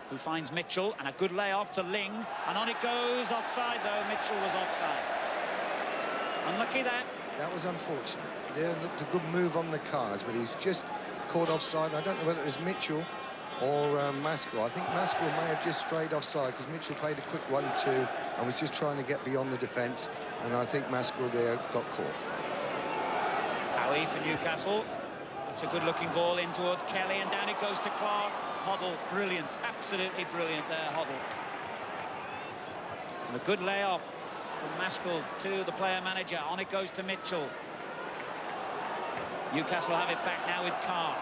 who finds Mitchell, and a good layoff to Ling, and on it goes. Offside though. Mitchell was offside. Unlucky that. That was unfortunate. There looked a good move on the cards, but he's just caught offside. I don't know whether it was Mitchell or Maskell. I think Maskell may have just strayed offside because Mitchell played a quick 1-2 and was just trying to get beyond the defence, and I think Maskell there got caught. Howie for Newcastle. It's a good-looking ball in towards Kelly, and down it goes to Clark. Hoddle, brilliant, absolutely brilliant there, Hoddle. And a good layoff from Maskell to the player-manager. On it goes to Mitchell. Newcastle have it back now with Carr.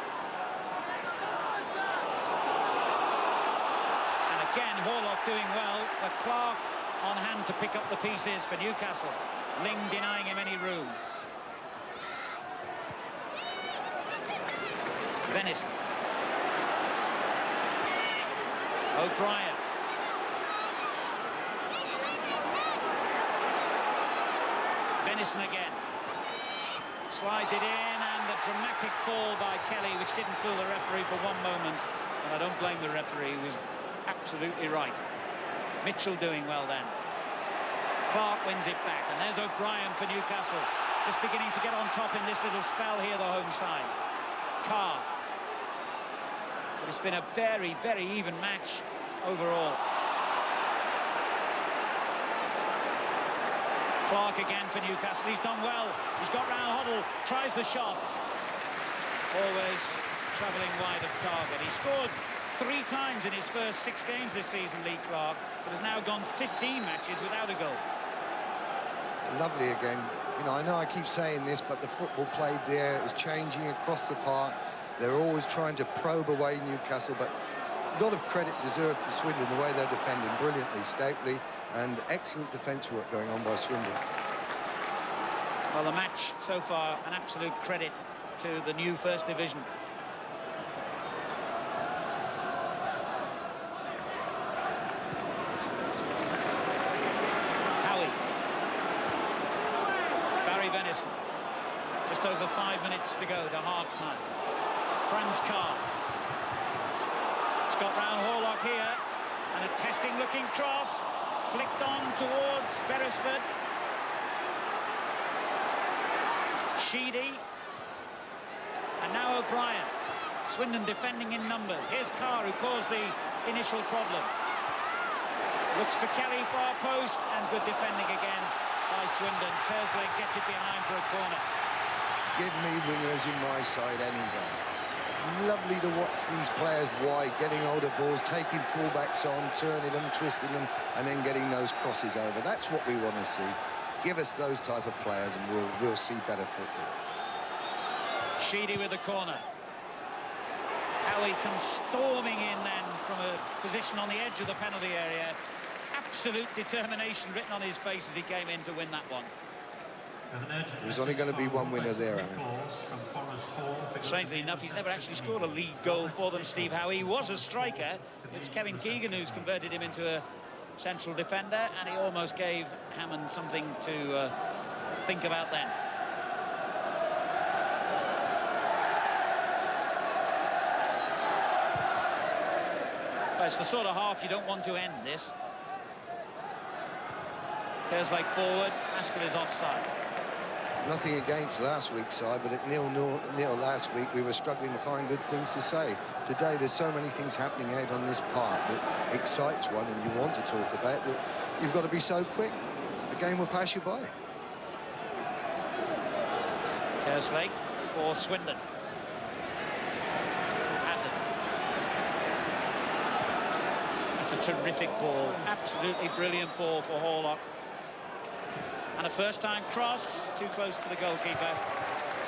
And again, Horlock doing well, but Clark on hand to pick up the pieces for Newcastle. Ling denying him any room. Venison. O'Brien. Venison again. Slides it in, and the dramatic fall by Kelly, which didn't fool the referee for one moment. And I don't blame the referee, he was absolutely right. Mitchell doing well then. Clark wins it back, and there's O'Brien for Newcastle. Just beginning to get on top in this little spell here, the home side. Carr. But it's been a very, very even match overall. Clark again for Newcastle. He's done well. He's got round Hoddle, tries the shot. Always travelling wide of target. He scored 3 times in his first 6 games this season, Lee Clark, but has now gone 15 matches without a goal. Lovely again. You know I keep saying this, but the football played there is changing across the park. They're always trying to probe away Newcastle, but a lot of credit deserved for Swindon, the way they're defending brilliantly, stoutly, and excellent defence work going on by Swindon. Well, the match so far, an absolute credit to the new First Division. Howie. Barry Venison. Just over 5 minutes to go to half-time. Franz Carr. It's got round Horlock here, and a testing-looking cross, flicked on towards Beresford. Sheedy, and now O'Brien. Swindon defending in numbers. Here's Carr, who caused the initial problem. Looks for Kelly, far post, and good defending again by Swindon. Kerslake gets it behind for a corner. Give me wingers in my side any day. It's lovely to watch these players wide, getting older balls, taking fullbacks on, turning them, twisting them, and then getting those crosses over. That's what we want to see. Give us those type of players and we'll see better football. Sheedy with the corner. Howie comes storming in then from a position on the edge of the penalty area. Absolute determination written on his face as he came in to win that one. There's only going to be one winner there, Alan. Strangely enough, he's never actually scored a league goal for them, Steve Howie. He was a striker. It was Kevin Keegan who's converted him into a central defender, and he almost gave Hammond something to think about then. Well, it's the sort of half you don't want to end this. Kerslake forward, Maskell is offside. Nothing against last week's side, but at 0-0 last week, we were struggling to find good things to say. Today, there's so many things happening out on this park that excites one, and you want to talk about that. You've got to be so quick. The game will pass you by. Kerslake for Swindon. Hazard. That's a terrific ball. Absolutely brilliant ball for Horlock. And a first-time cross, too close to the goalkeeper.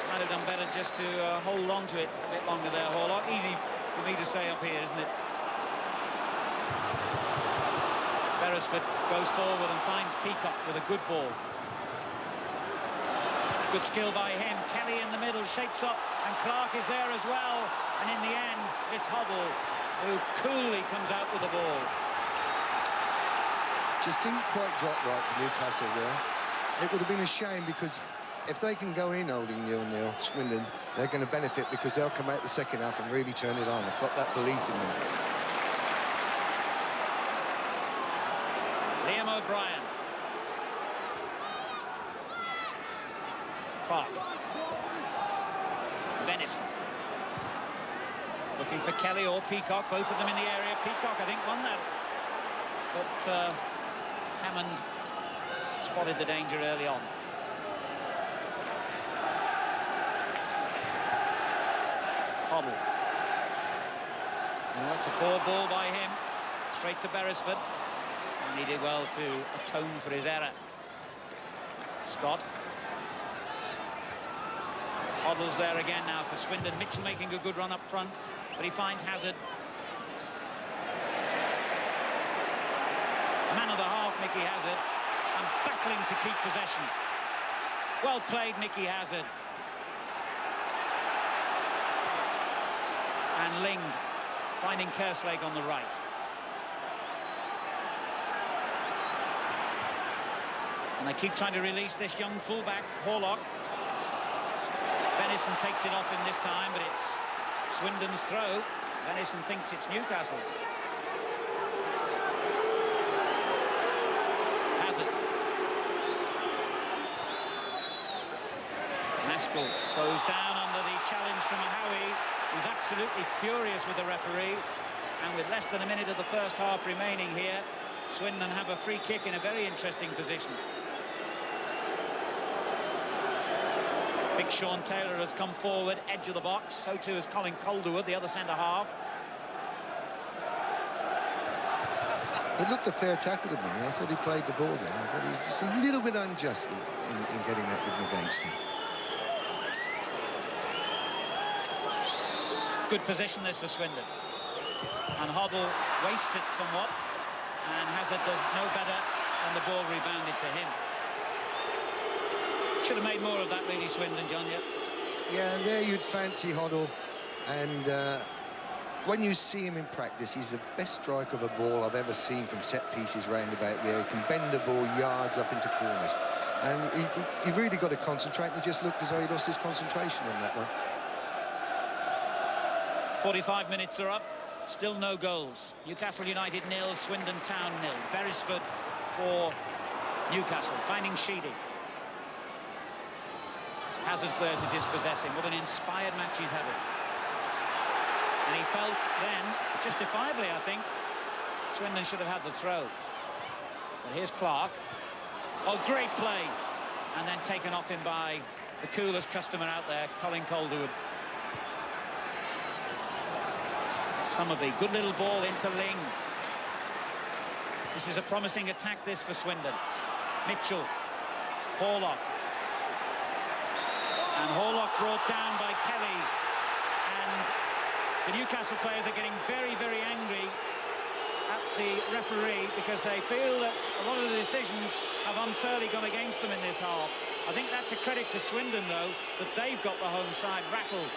Might have done better just to hold on to it a bit longer there, Horlock. Easy for me to say up here, isn't it? Beresford goes forward and finds Peacock with a good ball. Good skill by him. Kelly in the middle, shapes up, and Clark is there as well. And in the end, it's Hoddle who coolly comes out with the ball. Just didn't quite drop right for Newcastle there. It would have been a shame, because if they can go in holding 0-0, Swindon, they're going to benefit, because they'll come out the second half and really turn it on. I've got that belief in them. Liam O'Brien. Clark. Venison. Looking for Kelly or Peacock, both of them in the area. Peacock, I think, won that. But Hammond spotted the danger early on. Hoddle. Well, it's a poor ball by him. Straight to Beresford. And he did well to atone for his error. Scott. Hoddle's there again now for Swindon. Mitchell making a good run up front, but he finds Hazard. Man of the half, Mickey Hazard, and battling to keep possession. Well played, Mickey Hazard. And Ling finding Kerslake on the right. And they keep trying to release this young fullback, Horlock. Venison takes it off him this time, but it's Swindon's throw. Venison thinks it's Newcastle's. Hazard. Maskell goes down under the challenge from Mahawi, who's absolutely furious with the referee. And with less than a minute of the first half remaining here, Swindon have a free kick in a very interesting position. Big Sean Taylor has come forward, edge of the box. So too has Colin Calderwood, the other centre-half. It looked a fair tackle to me. I thought he played the ball there. I thought he was just a little bit unjust in getting that given against him. Good position this for Swindon. And Hoddle wastes it somewhat. And Hazard does no better, and the ball rebounded to him. Should have made more of that, really, Swindon, John. Yeah, and there you'd fancy Hoddle, and when you see him in practice, he's the best striker of a ball I've ever seen from set pieces round about there. He can bend the ball yards up into corners, and you've really got to concentrate. And he just looked as though he lost his concentration on that one. 45 minutes are up, still no goals. Newcastle United 0, Swindon Town 0. Beresford for Newcastle, finding Sheedy. Hazard's there to dispossess him. What an inspired match he's having. And he felt then, justifiably I think, Swindon should have had the throw. But here's Clark. Oh, great play. And then taken off him by the coolest customer out there, Colin Calderwood. Summerby, good little ball into Ling. This is a promising attack, this, for Swindon. Mitchell, Horlock. And Horlock brought down by Kelly. And the Newcastle players are getting very, very angry at the referee because they feel that a lot of the decisions have unfairly gone against them in this half. I think that's a credit to Swindon, though, that they've got the home side rattled.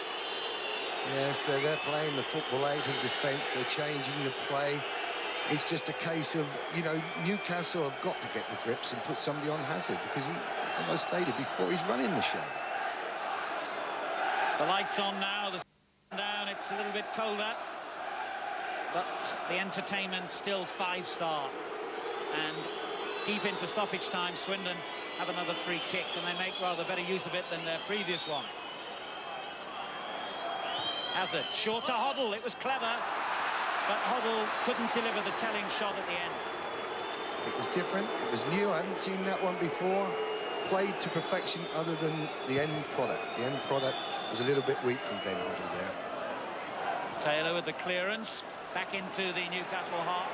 Yes, they're playing the football out of defence. They're changing the play. It's just a case of, you know, Newcastle have got to get the grips and put somebody on Hazard because, as I stated before, he's running the show. The light's on now, the sun down, it's a little bit colder, but the entertainment still 5-star. And deep into stoppage time, Swindon have another free kick, and they make rather better use of it than their previous one. Hazard, short to Hoddle, it was clever, but Hoddle couldn't deliver the telling shot at the end. It was different, it was new, I hadn't seen that one before. Played to perfection other than the end product. The end product was a little bit weak from Glenn Hoddle there. Taylor with the clearance, back into the Newcastle half.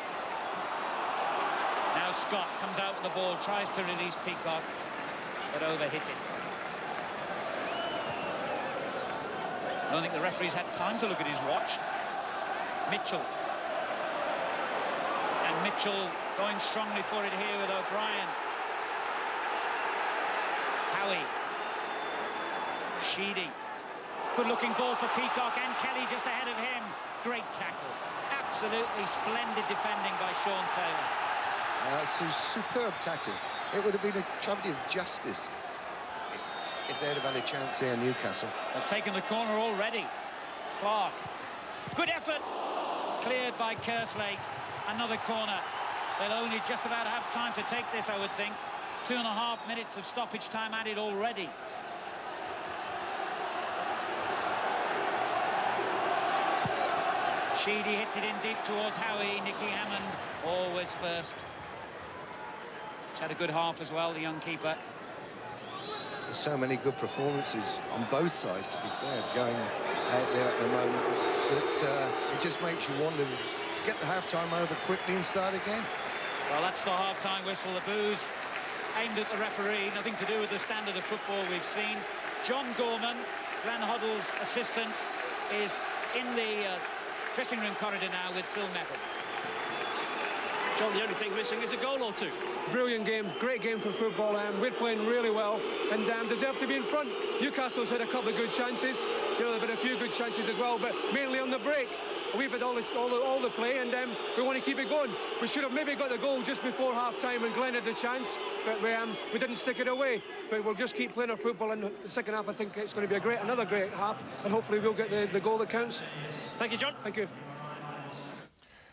Now Scott comes out with the ball, tries to release Peacock, but overhit it. I don't think the referee's had time to look at his watch. Mitchell. And Mitchell going strongly for it here with O'Brien. Howie. Sheedy. Good-looking ball for Peacock, and Kelly just ahead of him. Great tackle. Absolutely splendid defending by Sean Taylor. That's a superb tackle. It would have been a tragedy of justice if they'd have had a chance there, Newcastle. They've taken the corner already. Clark. Good effort. Cleared by Kerslake. Another corner. They'll only just about have time to take this, I would think. 2.5 minutes of stoppage time added already. Sheedy hits it in deep towards Howie. Nicky Hammond always first. He's had a good half as well, the young keeper. There's so many good performances on both sides, to be fair, going out there at the moment. But it just makes you wonder, get the half-time over quickly and start again. Well, that's the half-time whistle. The boos aimed at the referee, nothing to do with the standard of football we've seen. John Gorman, Glenn Hoddle's assistant, is in the dressing room corridor now with Phil Method. John, the only thing missing is a goal or two. Brilliant game, great game for football. We're playing really well and deserve to be in front. Newcastle's had a couple of good chances. You know, there've been a few good chances as well, but mainly on the break. We've had all the play, and we want to keep it going. We should have maybe got the goal just before half-time when Glenn had the chance, but we didn't stick it away. But we'll just keep playing our football in the second half. I think it's going to be another great half, and hopefully we'll get the goal that counts. Thank you, John. Thank you.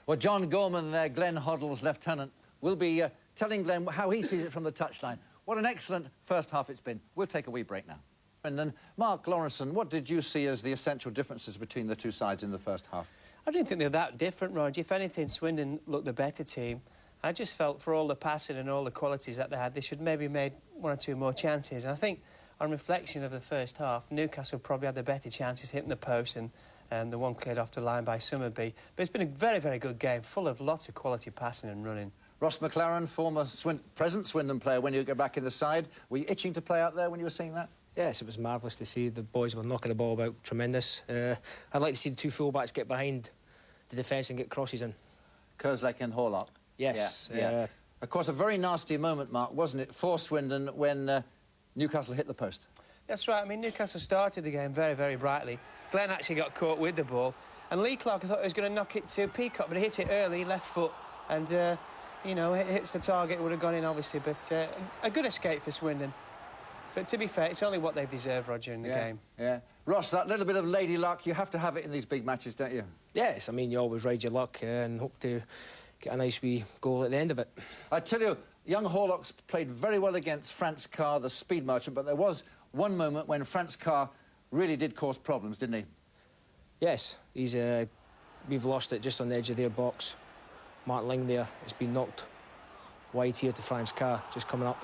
Well, John Gorman there, Glenn Hoddle's lieutenant, will be telling Glenn how he sees it from the touchline. What an excellent first half it's been. We'll take a wee break now. And then, Mark Lawrenson, what did you see as the essential differences between the two sides in the first half? I didn't think they were that different, Roger. If anything, Swindon looked the better team. I just felt for all the passing and all the qualities that they had, they should maybe made 1 or 2 more chances. And I think, on reflection of the first half, Newcastle probably had the better chances hitting the post, and the one cleared off the line by Summerby. But it's been a very, very good game, full of lots of quality passing and running. Ross McLaren, former present Swindon player, when you go back in the side, were you itching to play out there when you were seeing that? Yes, it was marvellous to see. The boys were knocking the ball about, tremendous. I'd like to see the two full-backs get behind the defence and get crosses in. Kerslake and Horlock. Yes. Yeah. Of course, a very nasty moment, Mark, wasn't it, for Swindon when Newcastle hit the post? That's right. I mean, Newcastle started the game very, very brightly. Glenn actually got caught with the ball. And Lee Clark, I thought he was going to knock it to Peacock, but he hit it early, left foot. And, you know, it hits the target, would have gone in, obviously. But a good escape for Swindon. But to be fair, it's only what they've deserved, Roger, in the game. Yeah. Ross, that little bit of lady luck, you have to have it in these big matches, don't you? Yes, I mean, you always ride your luck and hope to get a nice wee goal at the end of it. I tell you, young Horlock's played very well against Franz Carr, the speed merchant, but there was one moment when Franz Carr really did cause problems, didn't he? Yes, we've lost it just on the edge of their box. Mark Ling there has been knocked wide here to Franz Carr, just coming up.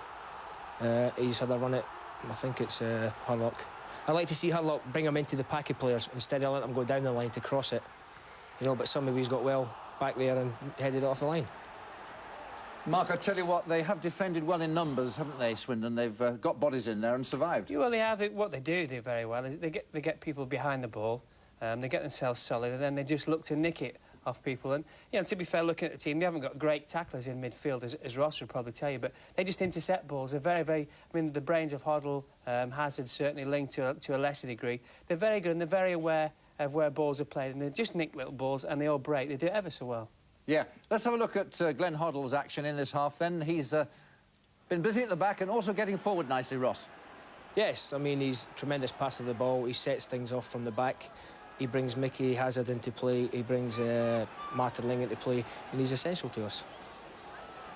He's had a run at, I think it's Hurlock. I'd like to see Hurlock bring him into the pack of players instead of letting him go down the line to cross it. You know, but some of these got well back there and headed off the line. Mark, I tell you what, they have defended well in numbers, haven't they, Swindon? They've got bodies in there and survived. Well, they have. What they do very well is they get people behind the ball, they get themselves solid, and then they just look to nick it off people. And, you know, to be fair, looking at the team, they haven't got great tacklers in midfield, as Ross would probably tell you, but they just intercept balls. They're very, very... I mean, the brains of Hoddle, Hazard certainly linked to a lesser degree. They're very good and they're very aware of where balls are played, and they just nick little balls and they all break. They do it ever so well. Yeah. Let's have a look at Glenn Hoddle's action in this half, then. He's been busy at the back and also getting forward nicely, Ross. Yes, I mean, he's a tremendous passer of the ball. He sets things off from the back. He brings Mickey Hazard into play. He brings Martin Ling into play, and he's essential to us.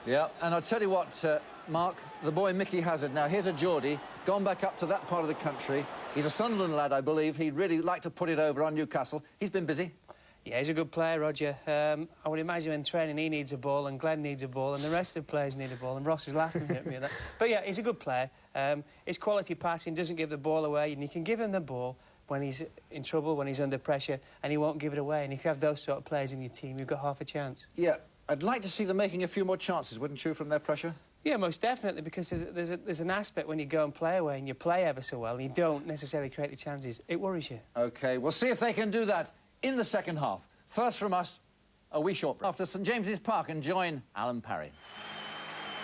Yeah, and I'll tell you what, Mark, the boy Mickey Hazard. Now, here's a Geordie, gone back up to that part of the country. He's a Sunderland lad, I believe. He'd really like to put it over on Newcastle. He's been busy. Yeah, he's a good player, Roger. I would imagine in training he needs a ball, and Glenn needs a ball, and the rest of the players need a ball, and Ross is laughing at me at that. But yeah, he's a good player. His quality passing doesn't give the ball away, and you can give him the ball when he's in trouble, when he's under pressure, and he won't give it away. And if you have those sort of players in your team, you've got half a chance. Yeah, I'd like to see them making a few more chances, wouldn't you, from their pressure? Yeah, most definitely, because there's an aspect when you go and play away and you play ever so well and you don't necessarily create the chances. It worries you. OK, we'll see if they can do that in the second half. First from us, a wee short break. After St James's Park and join Alan Parry.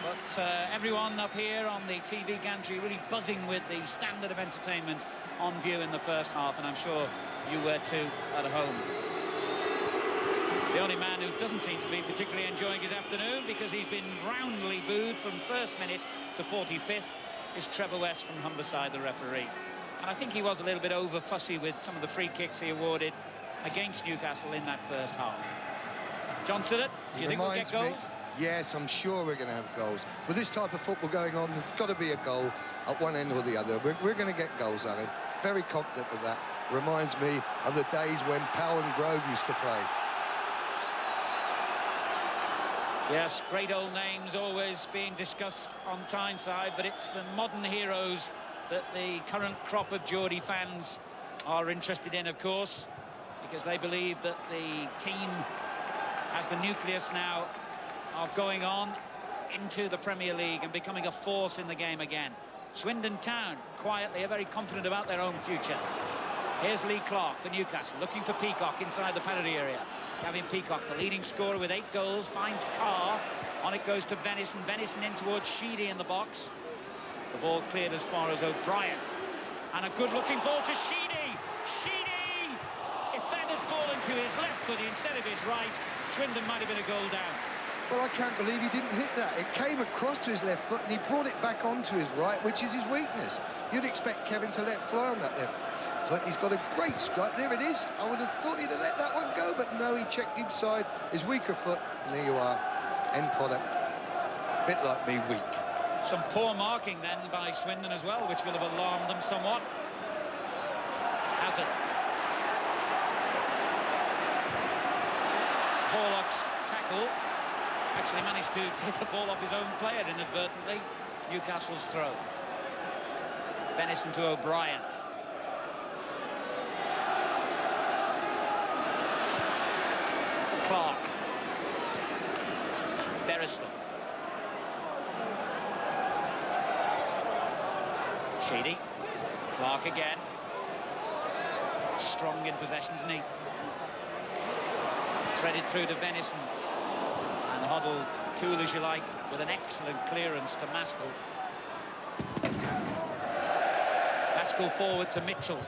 But everyone up here on the TV gantry really buzzing with the standard of entertainment on view in the first half, and I'm sure you were too at home. The only man who doesn't seem to be particularly enjoying his afternoon, because he's been roundly booed from first minute to 45th, is Trevor West from Humberside, the referee. And I think he was a little bit over-fussy with some of the free kicks he awarded against Newcastle in that first half. John Siddott, do you think we'll get goals? Yes, I'm sure we're going to have goals. With this type of football going on, there's got to be a goal at one end or the other. We're going to get goals, Alan. Very confident of that. Reminds me of the days when Powell and Grove used to play. Yes, great old names always being discussed on Tyneside, but it's the modern heroes that the current crop of Geordie fans are interested in, of course, because they believe that the team has the nucleus now of going on into the Premier League and becoming a force in the game again. Swindon Town, quietly, are very confident about their own future. Here's Lee Clark, the Newcastle, looking for Peacock inside the penalty area. Gavin Peacock, the leading scorer with 8 goals, finds Carr. On it goes to Venison. Venison in towards Sheedy in the box. The ball cleared as far as O'Brien. And a good-looking ball to Sheedy. Sheedy! If that had fallen to his left foot instead of his right, Swindon might have been a goal down. Well, I can't believe he didn't hit that. It came across to his left foot and he brought it back onto his right, which is his weakness. You'd expect Kevin to let fly on that left foot. He's got a great strike. There it is. I would have thought he'd have let that one go, but no, he checked inside his weaker foot. And there you are, end product. A bit like me, weak. Some poor marking then by Swindon as well, which will have alarmed them somewhat. Hazard. Horlock's tackle actually managed to take the ball off his own player inadvertently. Newcastle's throw. Venison to O'Brien. Clark. Beresford. Sheedy. Clark again. Strong in possession, isn't he? Threaded through to Venison. And Hoddle, cool as you like, with an excellent clearance to Maskell. Maskell forward to Mitchell,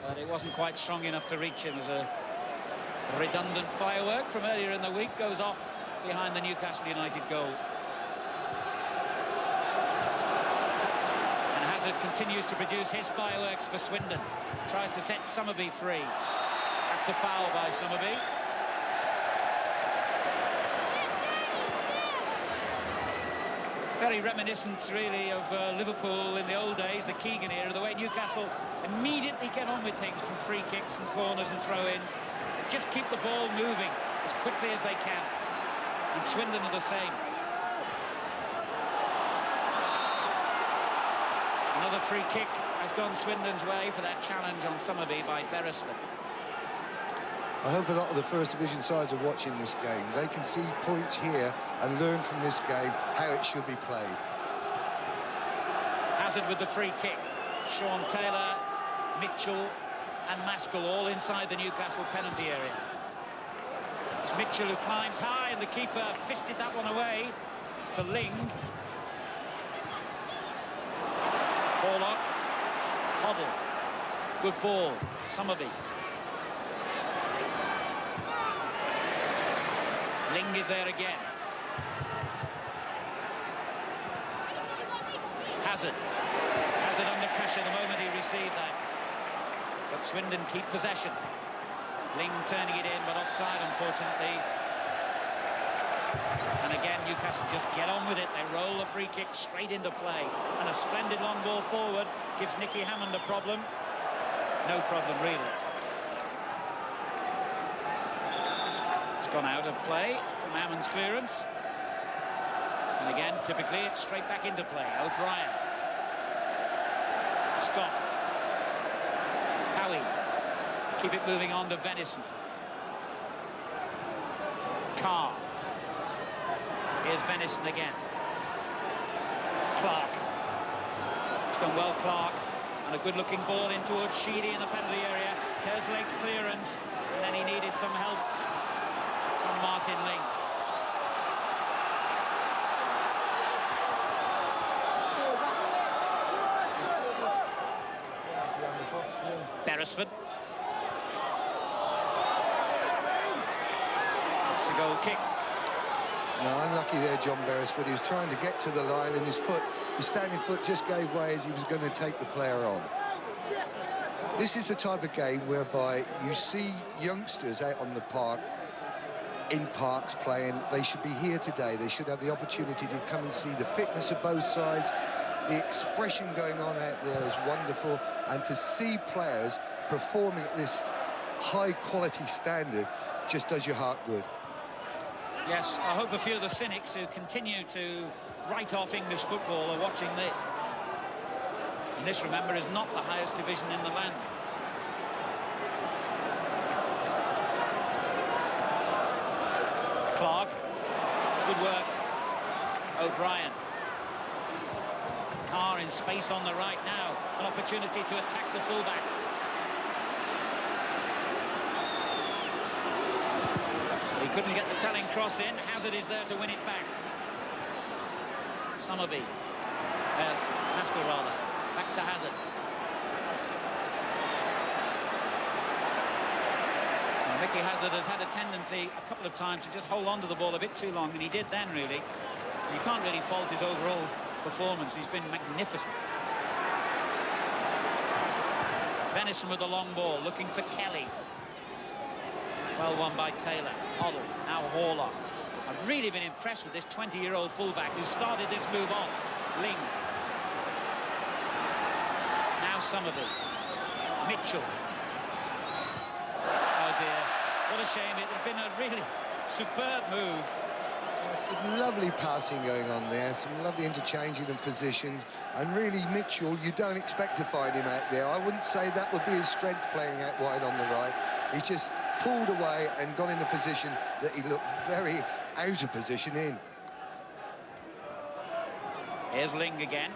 but it wasn't quite strong enough to reach him. As a redundant firework from earlier in the week goes off behind the Newcastle United goal. And Hazard continues to produce his fireworks for Swindon. Tries to set Summerby free. That's a foul by Summerby. Very reminiscent, really, of Liverpool in the old days, the Keegan era, the way Newcastle immediately get on with things from free kicks and corners and throw-ins. Just keep the ball moving as quickly as they can. And Swindon are the same. Another free kick has gone Swindon's way for that challenge on Summerby by Beresford. I hope a lot of the First Division sides are watching this game. They can see points here and learn from this game how it should be played. Hazard with the free kick. Sean Taylor, Mitchell and Maskell all inside the Newcastle penalty area. It's Mitchell who climbs high and the keeper fisted that one away to Ling. Horlock. Hoddle. Good ball. Summerby. Ling is there again. Hazard. Hazard under pressure the moment he received that. But Swindon keep possession. Ling turning it in, but offside, unfortunately. And again, Newcastle just get on with it. They roll the free kick straight into play. And a splendid long ball forward gives Nicky Hammond a problem. No problem, really. It's gone out of play from Hammond's clearance. And again, typically, it's straight back into play. O'Brien. Scott. Howie. Keep it moving on to Venison. Carr. Here's Venison again. Clark. It's gone well, Clark. And a good-looking ball in towards Sheedy in the penalty area. Kerslake's clearance. And then he needed some help from Martin Ling. Beresford. It's a goal kick. No, unlucky there, John Beresford. He was trying to get to the line and his standing foot just gave way as he was going to take the player on. This is the type of game whereby you see youngsters out on the park, in parks playing. They should be here today. They should have the opportunity to come and see the fitness of both sides. The expression going on out there is wonderful, and to see players performing at this high-quality standard just does your heart good. Yes, I hope a few of the cynics who continue to write off English football are watching this. And this, remember, is not the highest division in the land. Clark, good work. O'Brien. Carr in space on the right now. An opportunity to attack the fullback. But he couldn't get the telling cross in. Hazard is there to win it back. Summerby. Maskell rather. Back to Hazard. Well, Mickey Hazard has had a tendency a couple of times to just hold on to the ball a bit too long, and he did then, really. You can't really fault his overall performance. He's been magnificent. Venison with the long ball, looking for Kelly. Well won by Taylor. Hoddle, now Horlock. I've really been impressed with this 20-year-old fullback who started this move on. Ling. Now Summerby. Mitchell. Oh dear, what a shame. It had been a really superb move. Some lovely passing going on there, some lovely interchanging of positions, and really Mitchell, you don't expect to find him out there. I wouldn't say that would be his strength, playing out wide on the right. He's just pulled away and got in a position that he looked very out of position in. Here's Ling again.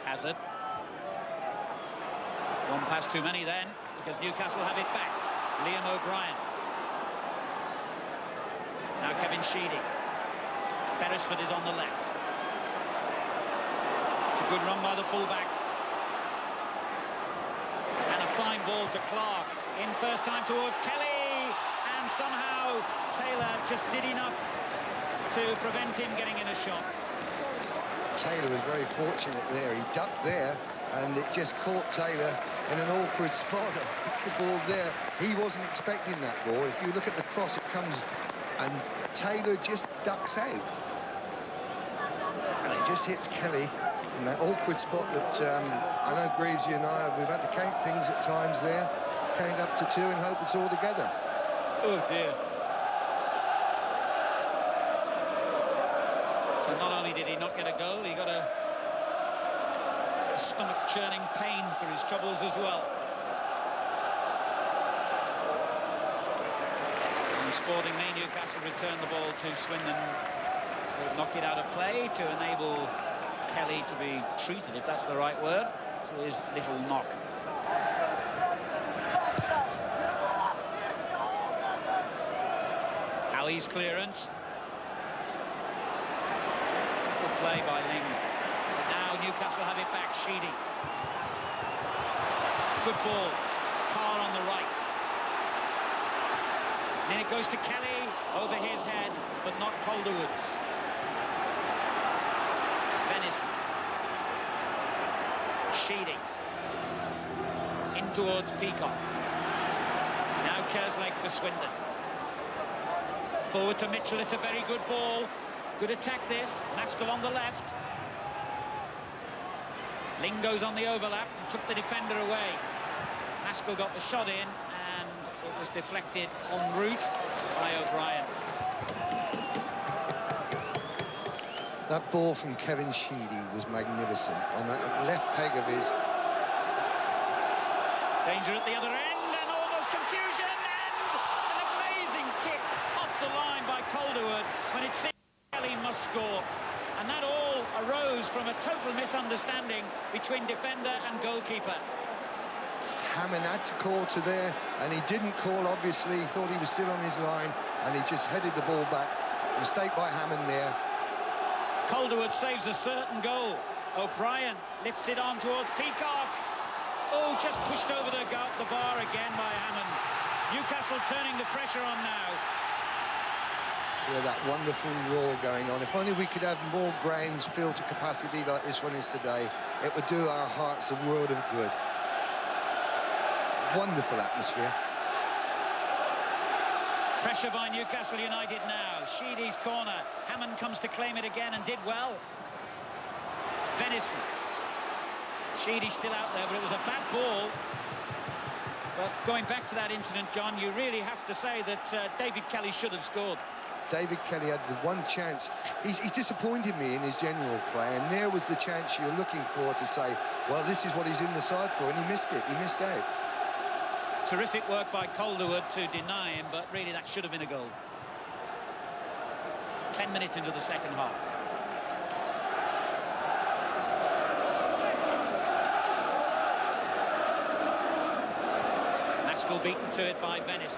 Hazard. One pass too many then, because Newcastle have it back. Liam O'Brien. Now Kevin Sheedy. Beresford is on the left. It's a good run by the fullback. And a fine ball to Clark. In first time towards Kelly. And somehow Taylor just did enough to prevent him getting in a shot. Taylor was very fortunate there. He ducked there and it just caught Taylor in an awkward spot. The ball there, he wasn't expecting that ball. If you look at the cross, it comes and Taylor just ducks out. And it just hits Kelly in that awkward spot that I know Greavesy and I, we've had to count things at times there. Count up to 2 and hope it's all together. Oh dear. So not only did he not get a goal, he got a stomach-churning pain for his troubles as well. And sportingly, Newcastle returned the ball to Swindon. They've knocked it out of play to enable Kelly to be treated, if that's the right word, for his little knock. Howie's clearance. Good play by Ling. But now Newcastle have it back. Sheedy. Good ball. Carr on the right. Then it goes to Kelly, over his head, but not Calderwood's. Venison. Sheedy. In towards Peacock. Now Kerslake for Swindon. Forward to Mitchell, it's a very good ball. Good attack this. Maskell on the left. Ling goes on the overlap and took the defender away. Maskell got the shot in and it was deflected en route by O'Brien. That ball from Kevin Sheedy was magnificent on that left peg of his. Danger at the other end and almost confusion and an amazing kick off the line by Calderwood when it seemed Kelly must score. And that all arose from a total misunderstanding between defender and goalkeeper. Hammond had to call to there, and he didn't call, obviously. He thought he was still on his line, and he just headed the ball back. Mistake by Hammond there. Calderwood saves a certain goal. O'Brien lifts it on towards Peacock. Oh, just pushed over the bar again by Hammond. Newcastle turning the pressure on now. Yeah, that wonderful roar going on. If only we could have more grounds filled to capacity like this one is today, it would do our hearts a world of good. Wonderful atmosphere. Pressure by Newcastle United now. Sheedy's corner. Hammond comes to claim it again and did well. Venison. Sheedy still out there, but it was a bad ball. But going back to that incident, John, you really have to say that David Kelly should have scored. David Kelly had the one chance. He's disappointed me in his general play, and there was the chance you're looking for to say, well, this is what he's in the side for, and he missed it. He missed out. Terrific work by Calderwood to deny him, but really that should have been a goal. 10 minutes into the second half. Maskell beaten to it by Venice.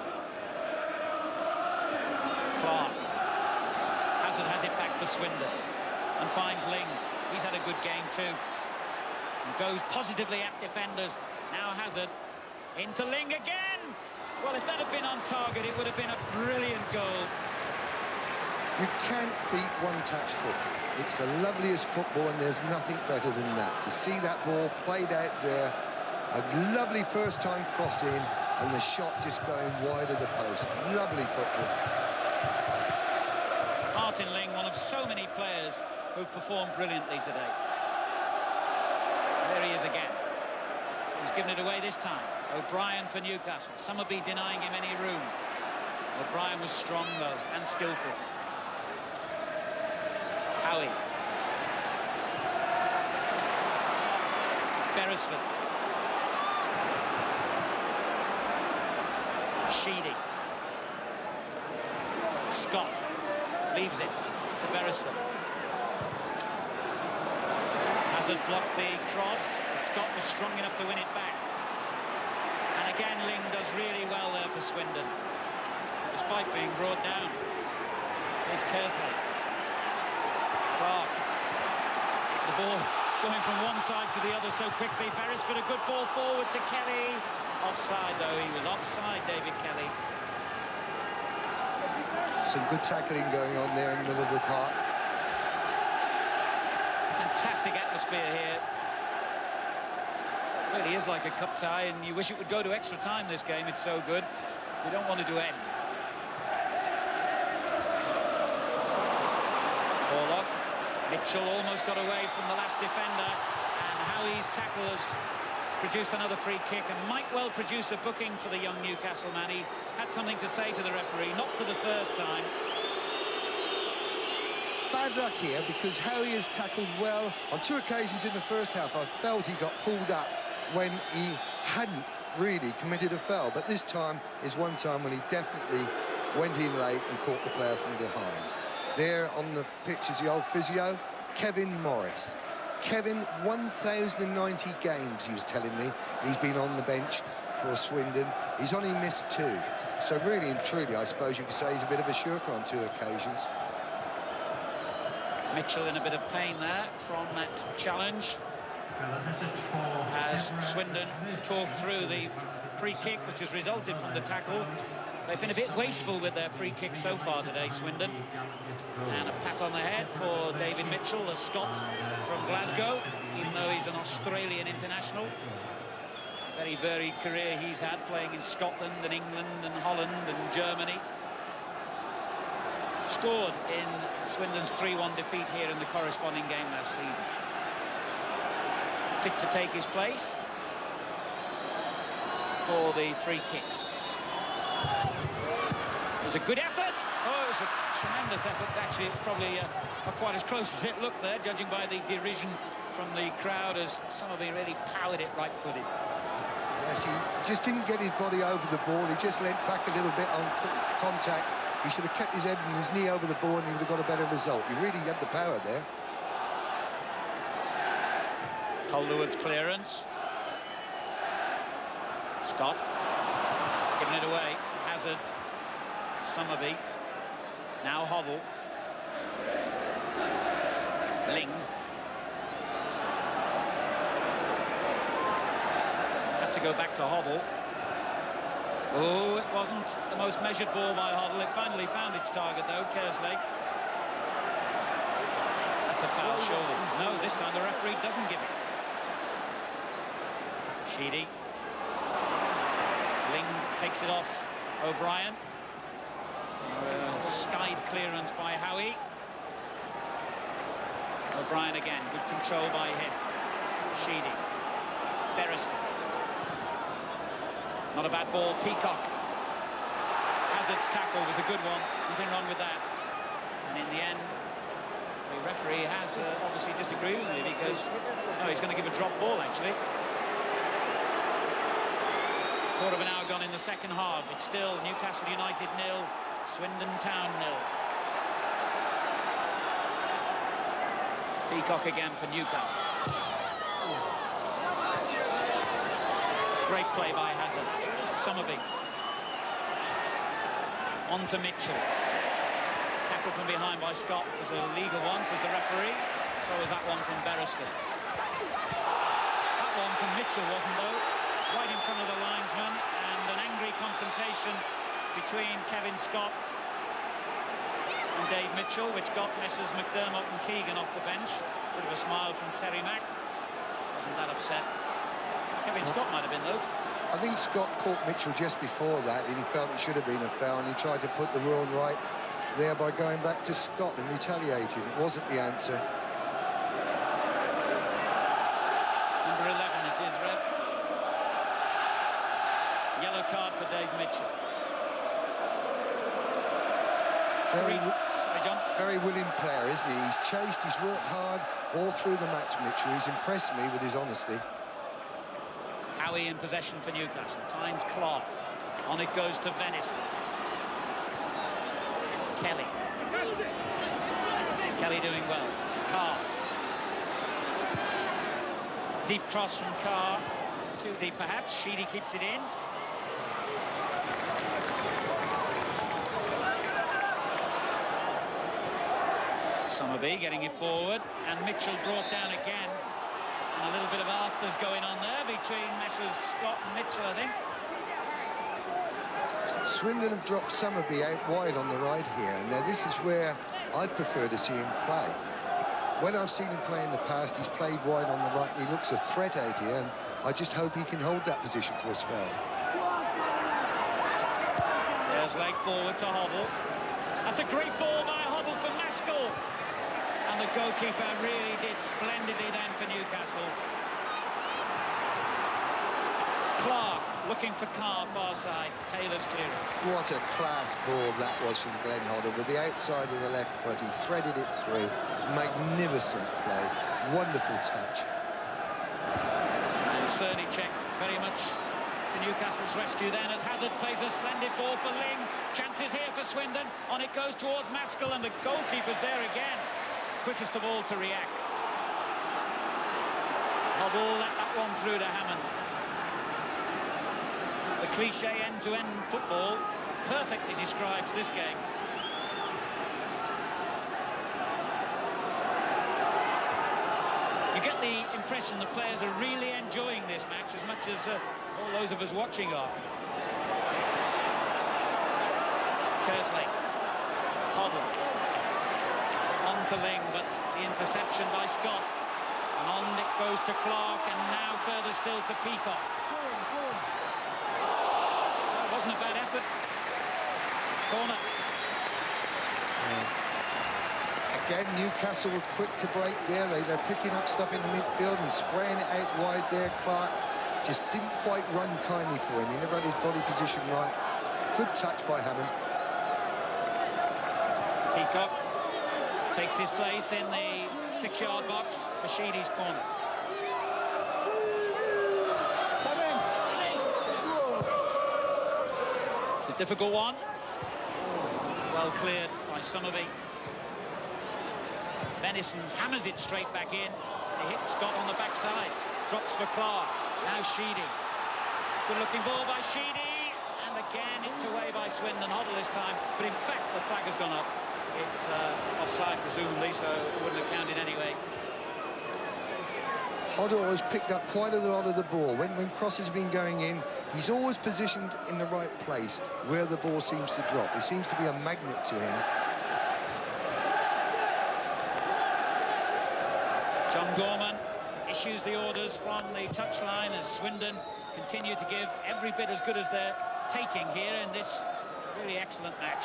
Clark. Hazard has it back for Swindon and finds Ling. He's had a good game too. And goes positively at defenders. Now Hazard. Into Ling again! Well, if that had been on target, it would have been a brilliant goal. You can't beat one-touch football. It's the loveliest football, and there's nothing better than that. To see that ball played out there, a lovely first-time cross-in, and the shot just going wide of the post. Lovely football. Martin Ling, one of so many players who've performed brilliantly today. There he is again. He's given it away this time. O'Brien for Newcastle. Summerby denying him any room. O'Brien was strong, though, and skillful. Howie. Beresford. Sheedy. Scott leaves it to Beresford. Hazard blocked the cross. Scott was strong enough to win it back. And again, Ling does really well there for Swindon, despite being brought down. Here's Kersley. Clark. The ball going from one side to the other so quickly. Beresford, a good ball forward to Kelly. Offside, though. He was offside, David Kelly. Some good tackling going on there in the middle of the park. Fantastic atmosphere here. It really is like a cup tie, and you wish it would go to extra time, this game. It's so good. You don't want it to end. Orlock. Mitchell almost got away from the last defender, and Howie's tackle has produced another free kick and might well produce a booking for the young Newcastle man. He had something to say to the referee, not for the first time. Bad luck here, because Howie has tackled well. On 2 occasions in the first half, I felt he got pulled up when he hadn't really committed a foul. But this time is one time when he definitely went in late and caught the player from behind. There on the pitch is the old physio, Kevin Morris. Kevin, 1,090 games, he was telling me, he's been on the bench for Swindon. He's only missed 2. So really and truly, I suppose you could say he's a bit of a shirker on 2 occasions. Mitchell in a bit of pain there from that challenge. As Swindon talked through the free kick which has resulted from the tackle. They've been a bit wasteful with their free kick so far today, Swindon. And a pat on the head for David Mitchell, the Scot from Glasgow, even though he's an Australian international. Very varied career he's had, playing in Scotland and England and Holland and Germany. scored in Swindon's 3-1 defeat here in the corresponding game last season. Fit to take his place for the free kick. It was a good effort. Oh, it was a tremendous effort. Actually, it's probably not quite as close as it looked there, judging by the derision from the crowd, as Somerby really powered it right-footed. Yes, he just didn't get his body over the ball. He just leant back a little bit on contact. He should have kept his head and his knee over the ball, and he would have got a better result. He really had the power there. Calderwood's clearance. Scott giving it away. Hazard. Somerby. Now Hoddle. Ling. Had to go back to Hoddle. Oh, it wasn't the most measured ball by Hoddle. It finally found its target, though, Kerslake. That's a foul, surely. No, this time the referee doesn't give it. Sheedy. Ling takes it off O'Brien. Skied clearance by Howie. O'Brien again, good control by him. Sheedy. Beresford. Not a bad ball, Peacock. Hazard's tackle was a good one, nothing wrong with that. And in the end, the referee has obviously disagreed with me, because no, he's going to give a drop ball actually. Quarter of an hour gone in the second half. It's still Newcastle United 0, Swindon Town 0. Peacock again for Newcastle. Great play by Hazard. Somerby. On to Mitchell. Tackle from behind by Scott was a legal one, says the referee. So was that one from Beresford. That one from Mitchell wasn't, though. Right in front of the linesman, and an angry confrontation between Kevin Scott and Dave Mitchell, which got Messrs McDermott and Keegan off the bench. Bit of a smile from Terry Mack. Wasn't that upset. Kevin Scott might have been, though. I think Scott caught Mitchell just before that, and he felt it should have been a foul, and he tried to put the world right there by going back to Scott and retaliating. It wasn't the answer. Number 11 it is, Red. Yellow card for Dave Mitchell. Sorry, John. Very willing player, isn't he? He's chased, he's worked hard all through the match, Mitchell. He's impressed me with his honesty. Howie in possession for Newcastle. Finds Clark. On it goes to Venice. Kelly. Kelly doing well. Carr. Deep cross from Carr. Too deep, perhaps. Sheedy keeps it in. Somerby getting it forward, and Mitchell brought down again. And a little bit of afters going on there between Messrs Scott and Mitchell, I think. Swindon have dropped Somerby out wide on the right here. Now, this is where I'd prefer to see him play. When I've seen him play in the past, he's played wide on the right, and he looks a threat out here, and I just hope he can hold that position for a spell. There's leg forward to Hoddle. That's a great ball by Hoddle for Maskell. And the goalkeeper really did splendidly then for Newcastle. Clark looking for Carr, far side. Taylor's clearance. What a class ball that was from Glenn Hoddle. With the outside of the left foot, he threaded it through. Magnificent play. Wonderful touch. And Cerny-Check very much to Newcastle's rescue then, as Hazard plays a splendid ball for Ling. Chances here for Swindon. On it goes towards Maskell, and the goalkeeper's there again. Quickest of all to react. Hoddle let that one through to Hammond. The cliche end-to-end football perfectly describes this game. You get the impression the players are really enjoying this match as much as all those of us watching are. Kerslake. Hoddle. On to Ling, but the interception by Scott. And on it goes to Clark, and now further still to Peacock. Wasn't a bad effort. Corner. Again, Newcastle were quick to break there. They're picking up stuff in the midfield and spraying it out wide there. Clark just didn't quite run kindly for him. He never had his body position right. Good touch by Hammond. Peacock takes his place in the 6-yard box for Sheedy's corner. It's a difficult one. Well cleared by Somerby. Venison hammers it straight back in. He hits Scott on the backside. Drops for Clark. Now Sheedy. Good-looking ball by Sheedy. And again, it's away by Swindon. Hoddle this time. But in fact, the flag has gone up. It's offside, presumably, so it wouldn't have counted anyway. Hoddle has picked up quite a lot of the ball. When Cross has been going in, he's always positioned in the right place where the ball seems to drop. It seems to be a magnet to him. John Gorman issues the orders from the touchline as Swindon continue to give every bit as good as they're taking here in this really excellent match.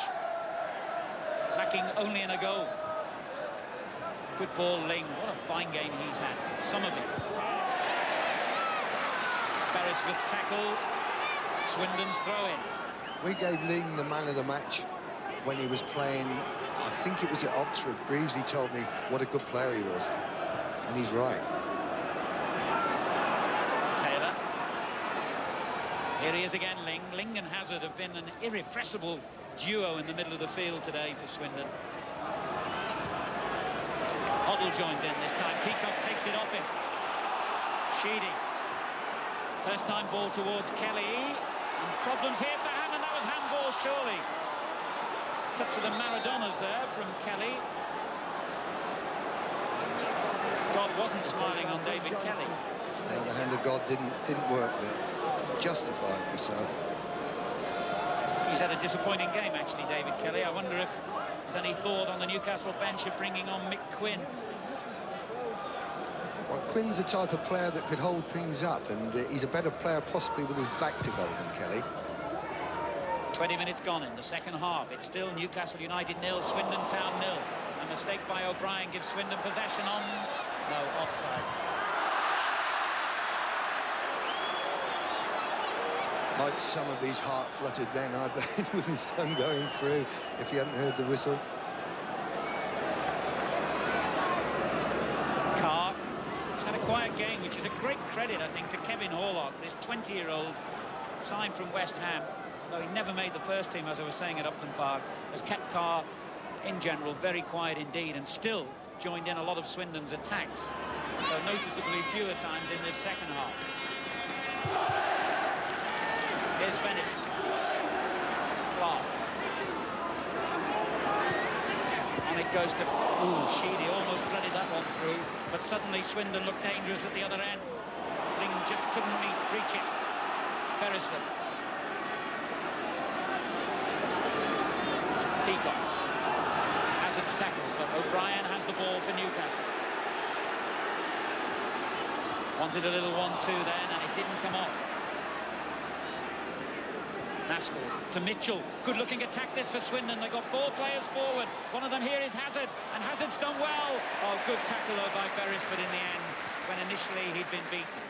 Lacking only in a goal. Good ball, Ling. What a fine game he's had. Somerby. Beresford's tackle. Swindon's throw-in. We gave Ling the man of the match when he was playing, I think it was at Oxford. Greavesy told me what a good player he was. And he's right. Taylor. Here he is again, Ling. Ling and Hazard have been an irrepressible duo in the middle of the field today for Swindon. Hoddle joins in this time. Peacock takes it off him. Sheedy. First time ball towards Kelly. And problems here for Hammond. That was handball, surely. Touch of the Maradonas there from Kelly. God wasn't smiling on David Kelly. No, the hand of God didn't work there. Justifiably so. He's had a disappointing game, actually, David Kelly. I wonder if there's any thought on the Newcastle bench of bringing on Mick Quinn. Well, Quinn's the type of player that could hold things up, and he's a better player possibly with his back to goal than Kelly. 20 minutes gone in the second half. It's still Newcastle United 0, Swindon Town 0. A mistake by O'Brien gives Swindon possession on... No, offside. Like Somerby's heart fluttered then, I bet, with his son going through, if he hadn't heard the whistle. Carr, who's had a quiet game, which is a great credit, I think, to Kevin Horlock, this 20-year-old signed from West Ham, though he never made the first team, as I was saying at Upton Park, has kept Carr, in general, very quiet indeed, and still joined in a lot of Swindon's attacks, though noticeably fewer times in this second half. Here's Venice. Clark. On it goes to... Ooh, Sheedy almost threaded that one through, but suddenly Swindon looked dangerous at the other end. Ling just couldn't reach it. Beresford. Peacock. Hazard's tackle, but O'Brien has the ball for Newcastle. Wanted a little 1-2 then, and it didn't come off. Naskell to Mitchell. Good-looking attack this for Swindon. They've got 4 players forward. One of them here is Hazard, and Hazard's done well. Oh, good tackle though by Beresford in the end, when initially he'd been beaten.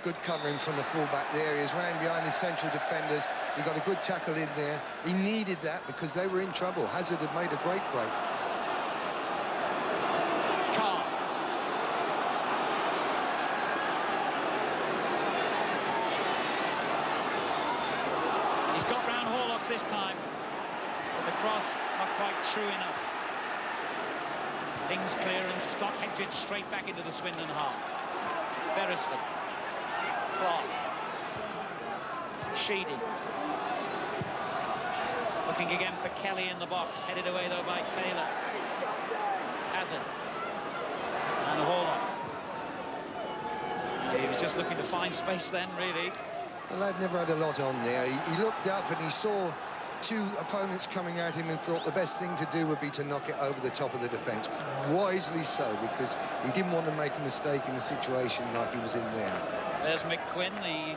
Good covering from the full-back there. He was round behind his central defenders. He got a good tackle in there. He needed that because they were in trouble. Hazard had made a great break. Carr. He's got round Horlock this time, but the cross not quite true enough. Ling's clearance, Scott heads it straight back into the Swindon half. Beresford. Clark. Sheedy. Looking again for Kelly in the box, headed away though by Taylor. Hazard. And Horlock. He was just looking to find space then, really. The lad never had a lot on there. He looked up and he saw 2 opponents coming at him and thought the best thing to do would be to knock it over the top of the defence. Wisely so, because he didn't want to make a mistake in a situation like he was in there. There's Mick Quinn, the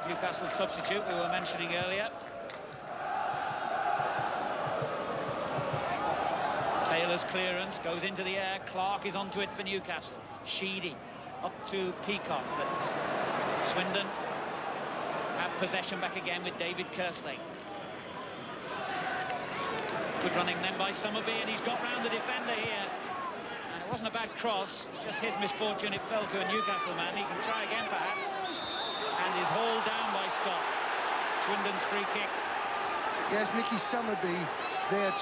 Newcastle substitute we were mentioning earlier. Taylor's clearance goes into the air. Clark is onto it for Newcastle. Sheedy up to Peacock, but Swindon have possession back again with David Kerslake. Good running then by Summerby, and he's got round the defender here. And it wasn't a bad cross, just his misfortune. It fell to a Newcastle man. He can try again, perhaps. And is hauled down by Scott. Swindon's free kick. Yes, Mickey Summerby there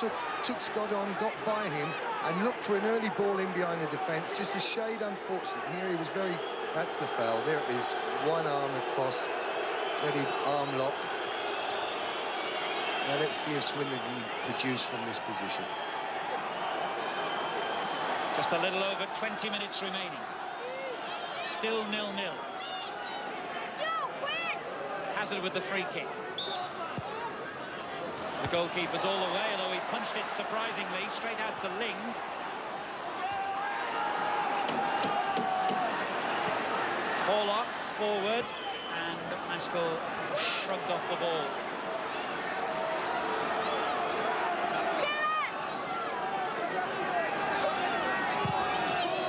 took Scott on, got by him, and looked for an early ball in behind the defence. Just a shade unfortunate. Here he was very... That's the foul. There it is. One arm across. Threaded arm lock. Now let's see if Swindon can produce from this position. Just a little over 20 minutes remaining. Still 0-0. Hazard with the free kick. The goalkeeper's all the way, although he punched it surprisingly straight out to Ling. Horlock forward, and Maskell shrugged off the ball.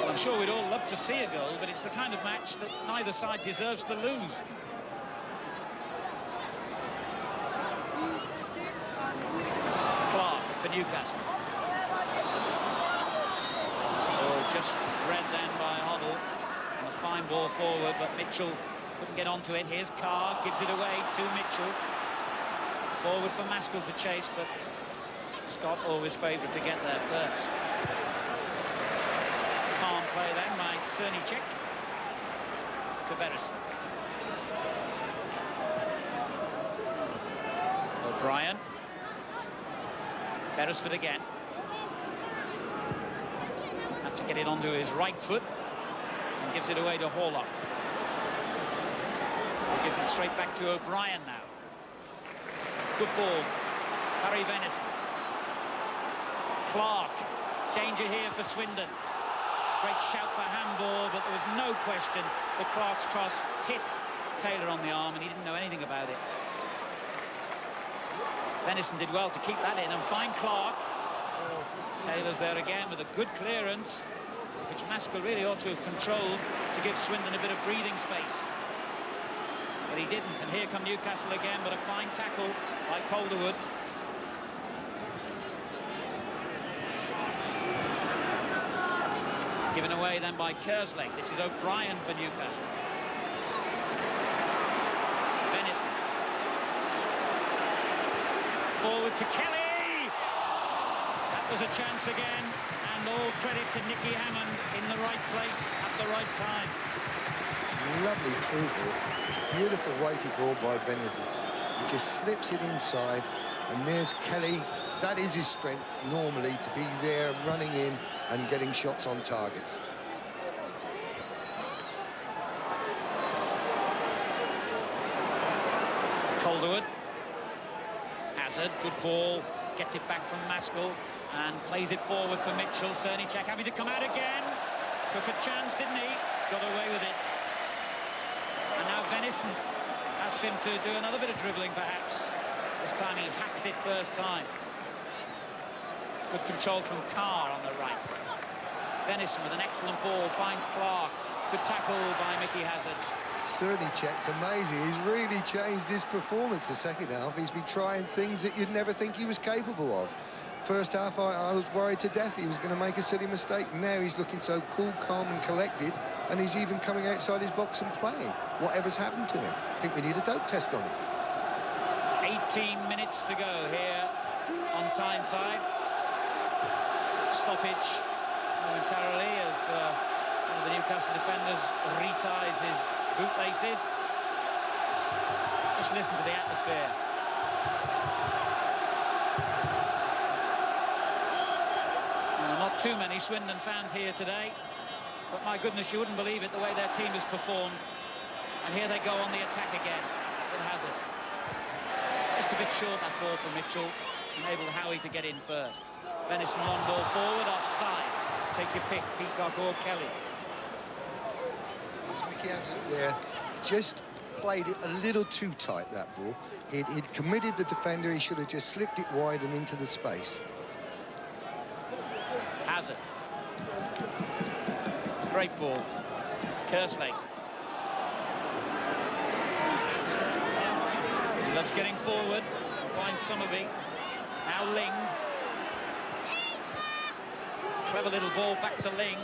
Well, I'm sure we'd all love to see a goal, but it's the kind of match that neither side deserves to lose. Newcastle. Oh, just read then by Hoddle. And a fine ball forward, but Mitchell couldn't get onto it. Here's Carr, gives it away to Mitchell. Forward for Maskell to chase, but Scott always favoured to get there first. Calm play then by Cernicek to Beresford. O'Brien. Beresford again. Had to get it onto his right foot and gives it away to Horlock. Gives it straight back to O'Brien now. Good ball. Harry Venison. Clark. Danger here for Swindon. Great shout for handball, but there was no question that Clark's cross hit Taylor on the arm, and he didn't know anything about it. Venison did well to keep that in and find Clark. Taylor's there again with a good clearance, which Maskell really ought to have controlled to give Swindon a bit of breathing space. But he didn't, and here come Newcastle again, but a fine tackle by Calderwood. Given away then by Kerslake. This is O'Brien for Newcastle. Venison. Forward to Kelly. That was a chance again, and all credit to Nicky Hammond in the right place at the right time. Lovely through ball. Beautiful weighted ball by Venison. He just slips it inside, and there's Kelly. That is his strength normally, to be there running in and getting shots on targets. Calderwood. Hazard, good ball, gets it back from Maskell and plays it forward for Mitchell. Cernicek having to come out again. Took a chance, didn't he? Got away with it. And now Venison asks him to do another bit of dribbling, perhaps. This time he hacks it first time. Good control from Carr on the right. Venison with an excellent ball, finds Clark. Good tackle by Mickey Hazard. Cernicek's amazing. He's really changed his performance the second half. He's been trying things that you'd never think he was capable of. First half, I was worried to death he was going to make a silly mistake. Now he's looking so cool, calm and collected, and he's even coming outside his box and playing. Whatever's happened to him. I think we need a dope test on him. 18 minutes to go here on Tyneside. Stoppage momentarily as one of the Newcastle defenders reties his bootlaces. Just listen to the atmosphere. Not too many Swindon fans here today, but my goodness, you wouldn't believe it the way their team has performed. And here they go on the attack again with Hazard. Just a bit short, that ball for Mitchell. Enabled Howie to get in first. Venison long ball forward, offside. Take your pick, Peacock or Kelly. Mickey Hazard there just played it a little too tight, that ball. He'd committed the defender. He should have just slipped it wide and into the space. Hazard. Great ball. Kerslake. He loves getting forward. Finds Summerby. Now Ling. Clever little ball back to Ling.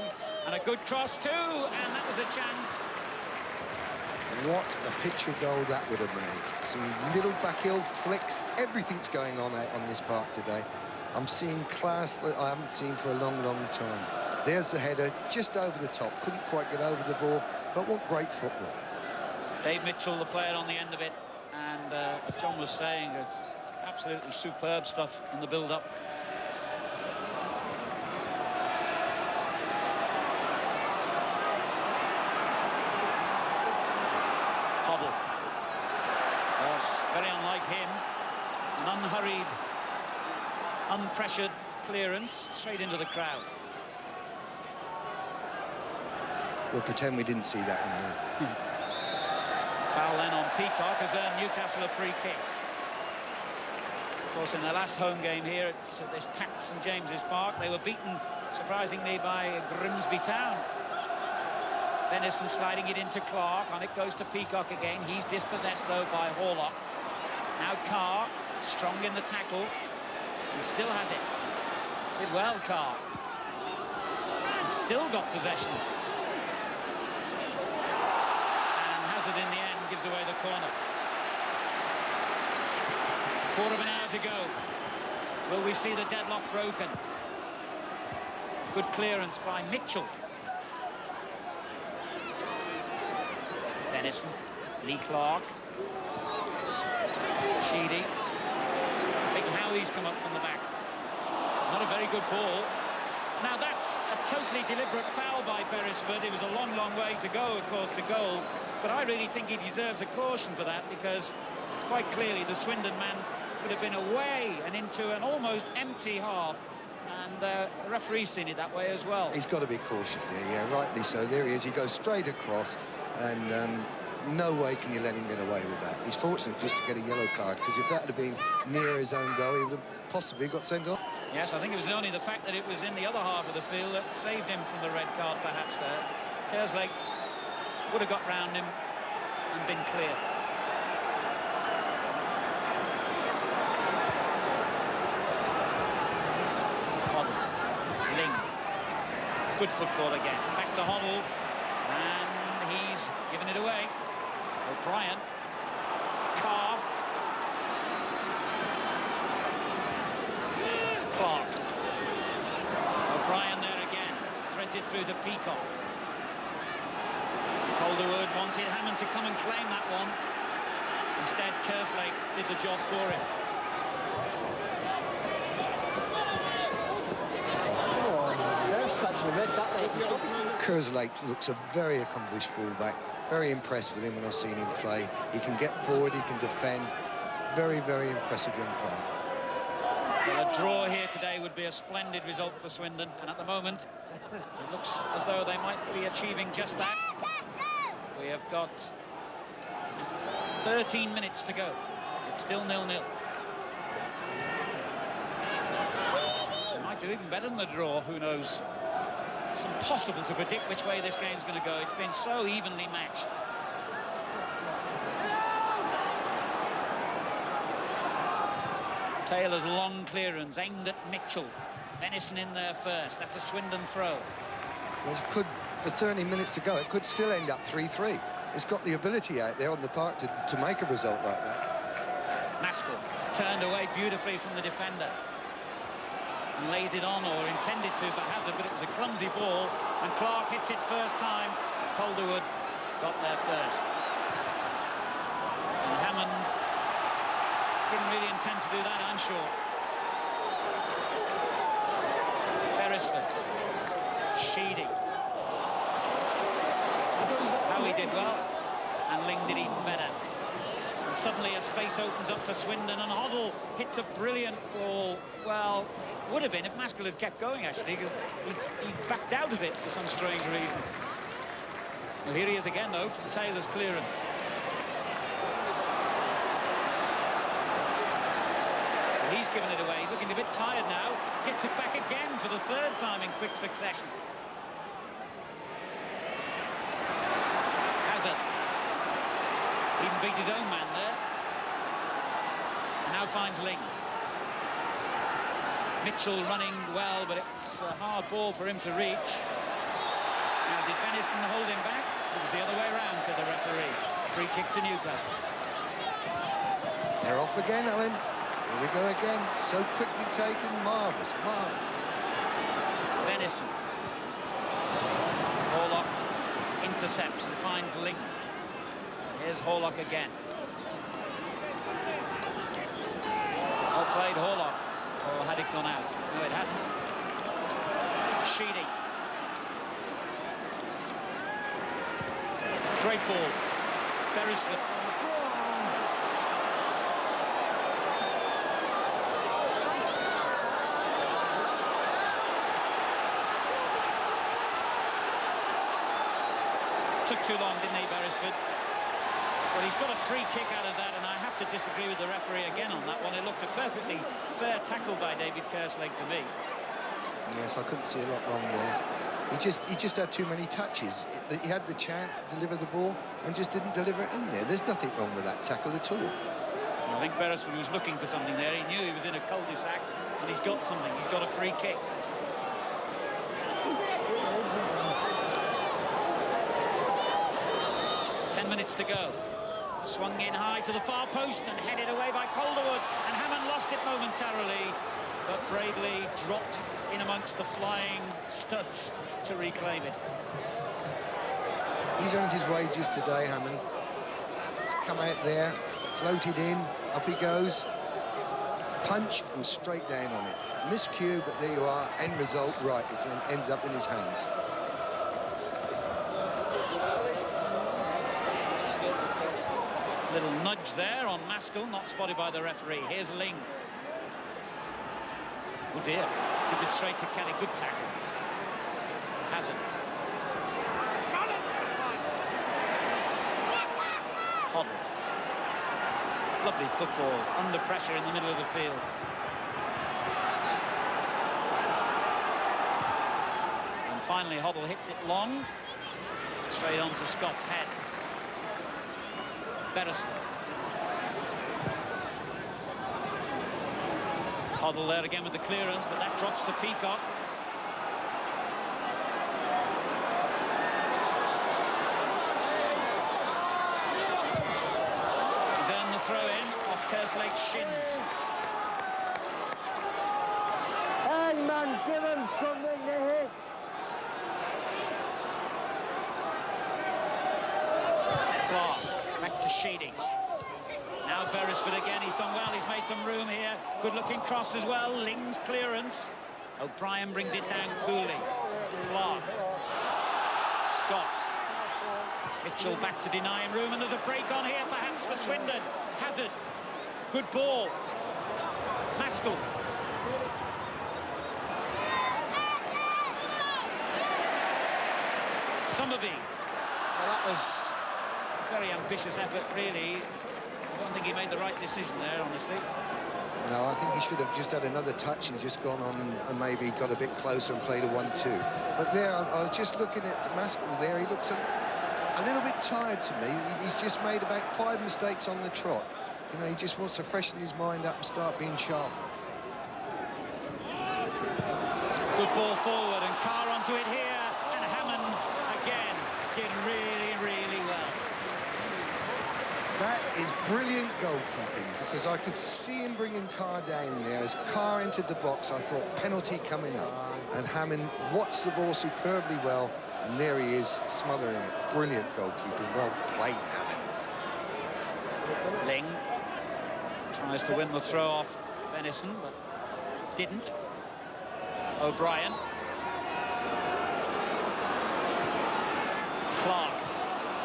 And a good cross too. And that was a chance. What a picture goal that would have made. Some little backhill flicks. Everything's going on out on this park today. I'm seeing class that I haven't seen for a long, long time. There's the header, just over the top. Couldn't quite get over the ball, but what great football. Dave Mitchell, the player on the end of it. And as John was saying, it's absolutely superb stuff in the build-up. Hobble. Yes, very unlike him. An unhurried, unpressured clearance straight into the crowd. We'll pretend we didn't see that one, Alan. Foul then on Peacock has earned Newcastle a free kick. Of course, in their last home game here at this packed St James's Park, they were beaten, surprisingly, by Grimsby Town. Venison sliding it into Clark, and it goes to Peacock again. He's dispossessed, though, by Horlock. Now Carr, strong in the tackle. He still has it. Did well, Carr. He's still got possession. In the end, gives away the corner. Quarter of an hour to go. Will we see the deadlock broken? Good clearance by Mitchell. Venison, Lee Clark, Sheedy. I think Howie's come up from the back. Not a very good ball. Now that's a totally deliberate foul by Beresford. It was a long, long way to go, of course, to goal. But I really think he deserves a caution for that, because quite clearly the Swindon man would have been away and into an almost empty half. And the referee's seen it that way as well. He's got to be cautioned here, yeah, rightly so. There he is. He goes straight across, and no way can you let him get away with that. He's fortunate just to get a yellow card, because if that had been near his own goal, he would have possibly got sent off. Yes, I think it was only the fact that it was in the other half of the field that saved him from the red card, perhaps, there. Kerslake would have got round him and been clear. Hoddle. Ling. Good football again. Back to Hoddle. And he's given it away. O'Brien. Carr. Clark. O'Brien there again. Threaded through to Peacock. Calderwood wanted Hammond to come and claim that one. Instead, Kerslake did the job for him. Kerslake looks a very accomplished fullback. Very impressed with him when I've seen him play. He can get forward, he can defend. Very, very impressive young player. Well, a draw here today would be a splendid result for Swindon, and at the moment it looks as though they might be achieving just that. We have got 13 minutes to go. It's still 0-0. They might do even better than the draw, who knows. It's impossible to predict which way this game's going to go. It's been so evenly matched. Taylor's long clearance aimed at Mitchell. Venison in there first. That's a Swindon throw. Well, there's 30 minutes to go. It could still end up 3-3. It's got the ability out there on the park to make a result like that. Maskell turned away beautifully from the defender and lays it on, or intended to, for Hazard, but it was a clumsy ball, and Clark hits it first time. Calderwood got there first. And Hammond didn't really intend to do that, I'm sure. Beresford. Sheedy. Howie did well, and Ling did even better. And suddenly a space opens up for Swindon, and Hoddle hits a brilliant ball. Well, would have been if Maskell had kept going, actually. He backed out of it for some strange reason. Well, here he is again, though, from Taylor's clearance. He's given it away, looking a bit tired now. Gets it back again for the third time in quick succession. Hazard. Even beat his own man there. Now finds Ling. Mitchell running well, but it's a hard ball for him to reach. Now, did Venison hold him back? It was the other way around, said the referee. Free kick to Newcastle. They're off again, Alan. Here we go again. So quickly taken. Marvellous, marvellous. Venison. Horlock intercepts and finds Ling. Here's Horlock again. Well played, Horlock. Or had it gone out? No, it hadn't. Sheedy. Great ball. Beresford. Took too long, didn't he, Beresford? Well, he's got a free kick out of that, and I have to disagree with the referee again on that one. It looked a perfectly fair tackle by David Kerslake to me. Yes, I couldn't see a lot wrong there. He just had too many touches. He had the chance to deliver the ball and just didn't deliver it in there. There's nothing wrong with that tackle at all. I think Beresford was looking for something there. He knew he was in a cul-de-sac, and he's got something. He's got a free kick. Minutes to go. Swung in high to the far post and headed away by Calderwood, and Hammond lost it momentarily, but bravely dropped in amongst the flying studs to reclaim it. He's earned his wages today, Hammond. He's come out there, floated in, up he goes, punch and straight down on it. Miscue, but there you are, end result right. It ends up in his hands. Little nudge there on Maskell, not spotted by the referee. Here's Ling. Oh dear, gives it straight to Kelly. Good tackle. Hazard. Hoddle. Lovely football under pressure in the middle of the field. And finally Hoddle hits it long, straight onto Scott's head. Beresford. Hoddle there again with the clearance, but that drops to Peacock. He's earned the throw-in off Kerslake's shins. Hangman, give him something to hit. Clark. Back to Sheedy. Now Beresford again. He's done well. He's made some room here. Good-looking cross as well. Ling's clearance. O'Brien brings it down coolly. Clark. Scott. Mitchell back to deny him room, and there's a break on here, perhaps for Swindon. Hazard. Good ball. Maskell. Summerby. Well, that was very ambitious effort, really. I don't think he made the right decision there, honestly. No, I think he should have just had another touch and just gone on and maybe got a bit closer and played a 1-2. But there, I was just looking at Maskell there. He looks a little bit tired to me. He's just made about 5 mistakes on the trot. You know, he just wants to freshen his mind up and start being sharp. Good ball forward, and Carr onto it here, and Hammond again did really, really well. That is brilliant goalkeeping, because I could see him bringing Carr down there. As Carr entered the box, I thought penalty coming up, and Hammond watched the ball superbly well, and there he is, smothering it. Brilliant goalkeeping, well played, Hammond. Ling tries to win the throw off Venison, but didn't. O'Brien. Clark.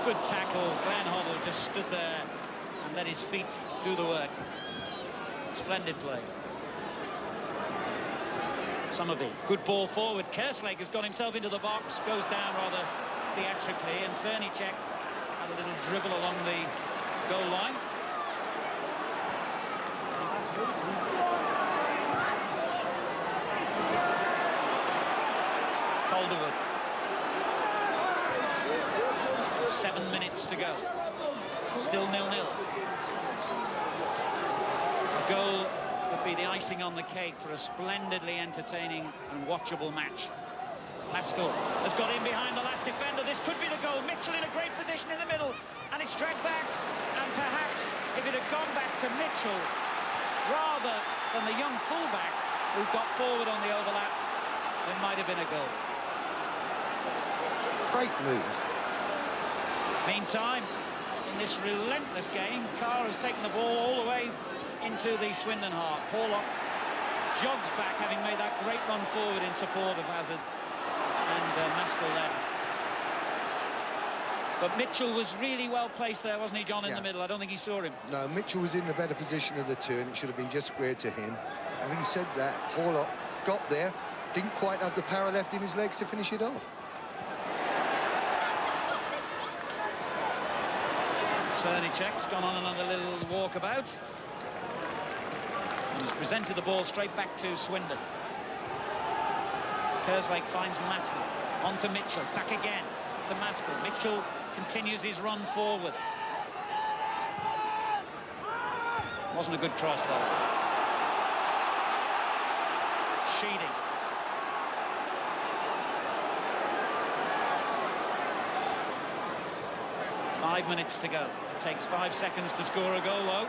Good tackle. Glenn Hoddle just stood there and let his feet do the work. Splendid play. Summerby. Good ball forward. Kerslake has got himself into the box. Goes down rather theatrically. And Cernicek had a little dribble along the goal line. 7 minutes to go. Still 0-0. A goal would be the icing on the cake for a splendidly entertaining and watchable match. Maskell has got in behind the last defender. This could be the goal. Mitchell in a great position in the middle, and it's dragged back. And perhaps if it had gone back to Mitchell rather than the young fullback who got forward on the overlap, there might have been a goal. Great move. Meantime, in this relentless game, Carr has taken the ball all the way into the Swindon half. Horlock jogs back, having made that great run forward in support of Hazard and Maskell then. But Mitchell was really well placed there, wasn't he, John, in the middle? I don't think he saw him. No, Mitchell was in the better position of the two, and it should have been just squared to him. Having said that, Horlock got there, didn't quite have the power left in his legs to finish it off. Cernicek's gone on another little walkabout. He's presented the ball straight back to Swindon. Kerslake finds Maskell. On to Mitchell. Back again to Maskell. Mitchell continues his run forward. Wasn't a good cross, though. Sheeding. Five minutes to go. It takes 5 seconds to score a goal, though.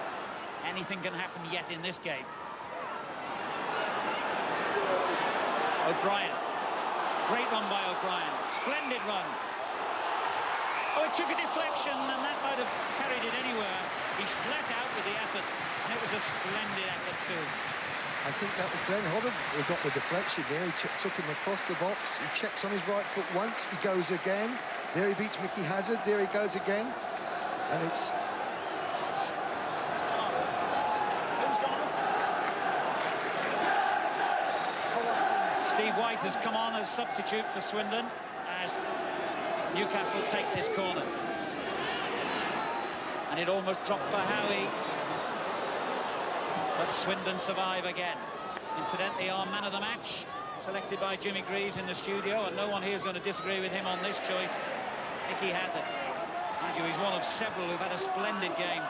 Anything can happen yet in this game. O'Brien. Great run by O'Brien. Splendid run. Oh, it took a deflection, and that might have carried it anywhere. He's flat out with the effort, and it was a splendid effort too. I think that was Glenn Hoddle who got the deflection there. He took him across the box. He checks on his right foot once. He goes again. There he beats Mickey Hazard. There he goes again. And it's... Steve White has come on as substitute for Swindon as Newcastle take this corner. And it almost dropped for Howie. But Swindon survive again. Incidentally, our man of the match, selected by Jimmy Greaves in the studio, and no one here is going to disagree with him on this choice, Mickey Hazard. Mind you, he's one of several who've had a splendid game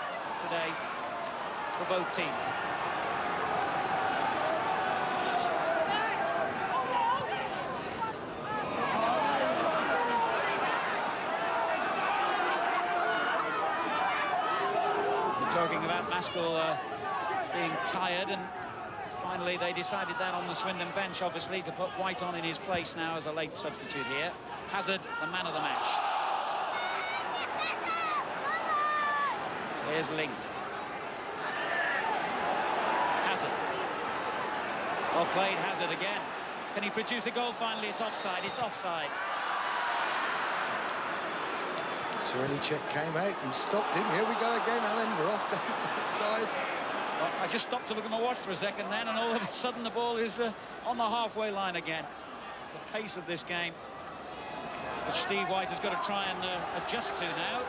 today for both teams. Talking about Maskell being tired, and finally they decided that on the Swindon bench, obviously, to put White on in his place now as a late substitute here. Hazard, the man of the match. Here's Ling. Hazard. Well played, Hazard again. Can he produce a goal finally? It's offside, it's offside. Cernicek came out and stopped him. Here we go again, Alan. We're off down that side. Well, I just stopped to look at my watch for a second then, and all of a sudden the ball is on the halfway line again. The pace of this game, which Steve White has got to try and adjust to now.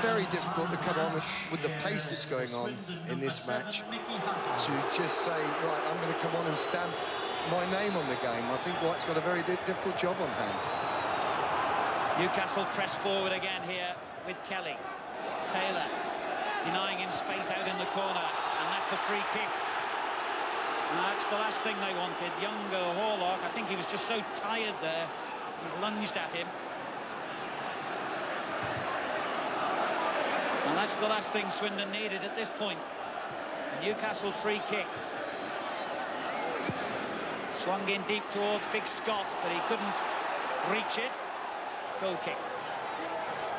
Very difficult to come on with the pace that's going on in this match, to just say, right, I'm going to come on and stamp my name on the game. I think White's got a very difficult job on hand. Newcastle press forward again here with Kelly. Taylor denying him space out in the corner, and that's a free kick. And that's the last thing they wanted. Younger Horlock, I think he was just so tired there, he lunged at him. And that's the last thing Swindon needed at this point. A Newcastle free kick. Swung in deep towards Big Scott, but he couldn't reach it. Goal kick.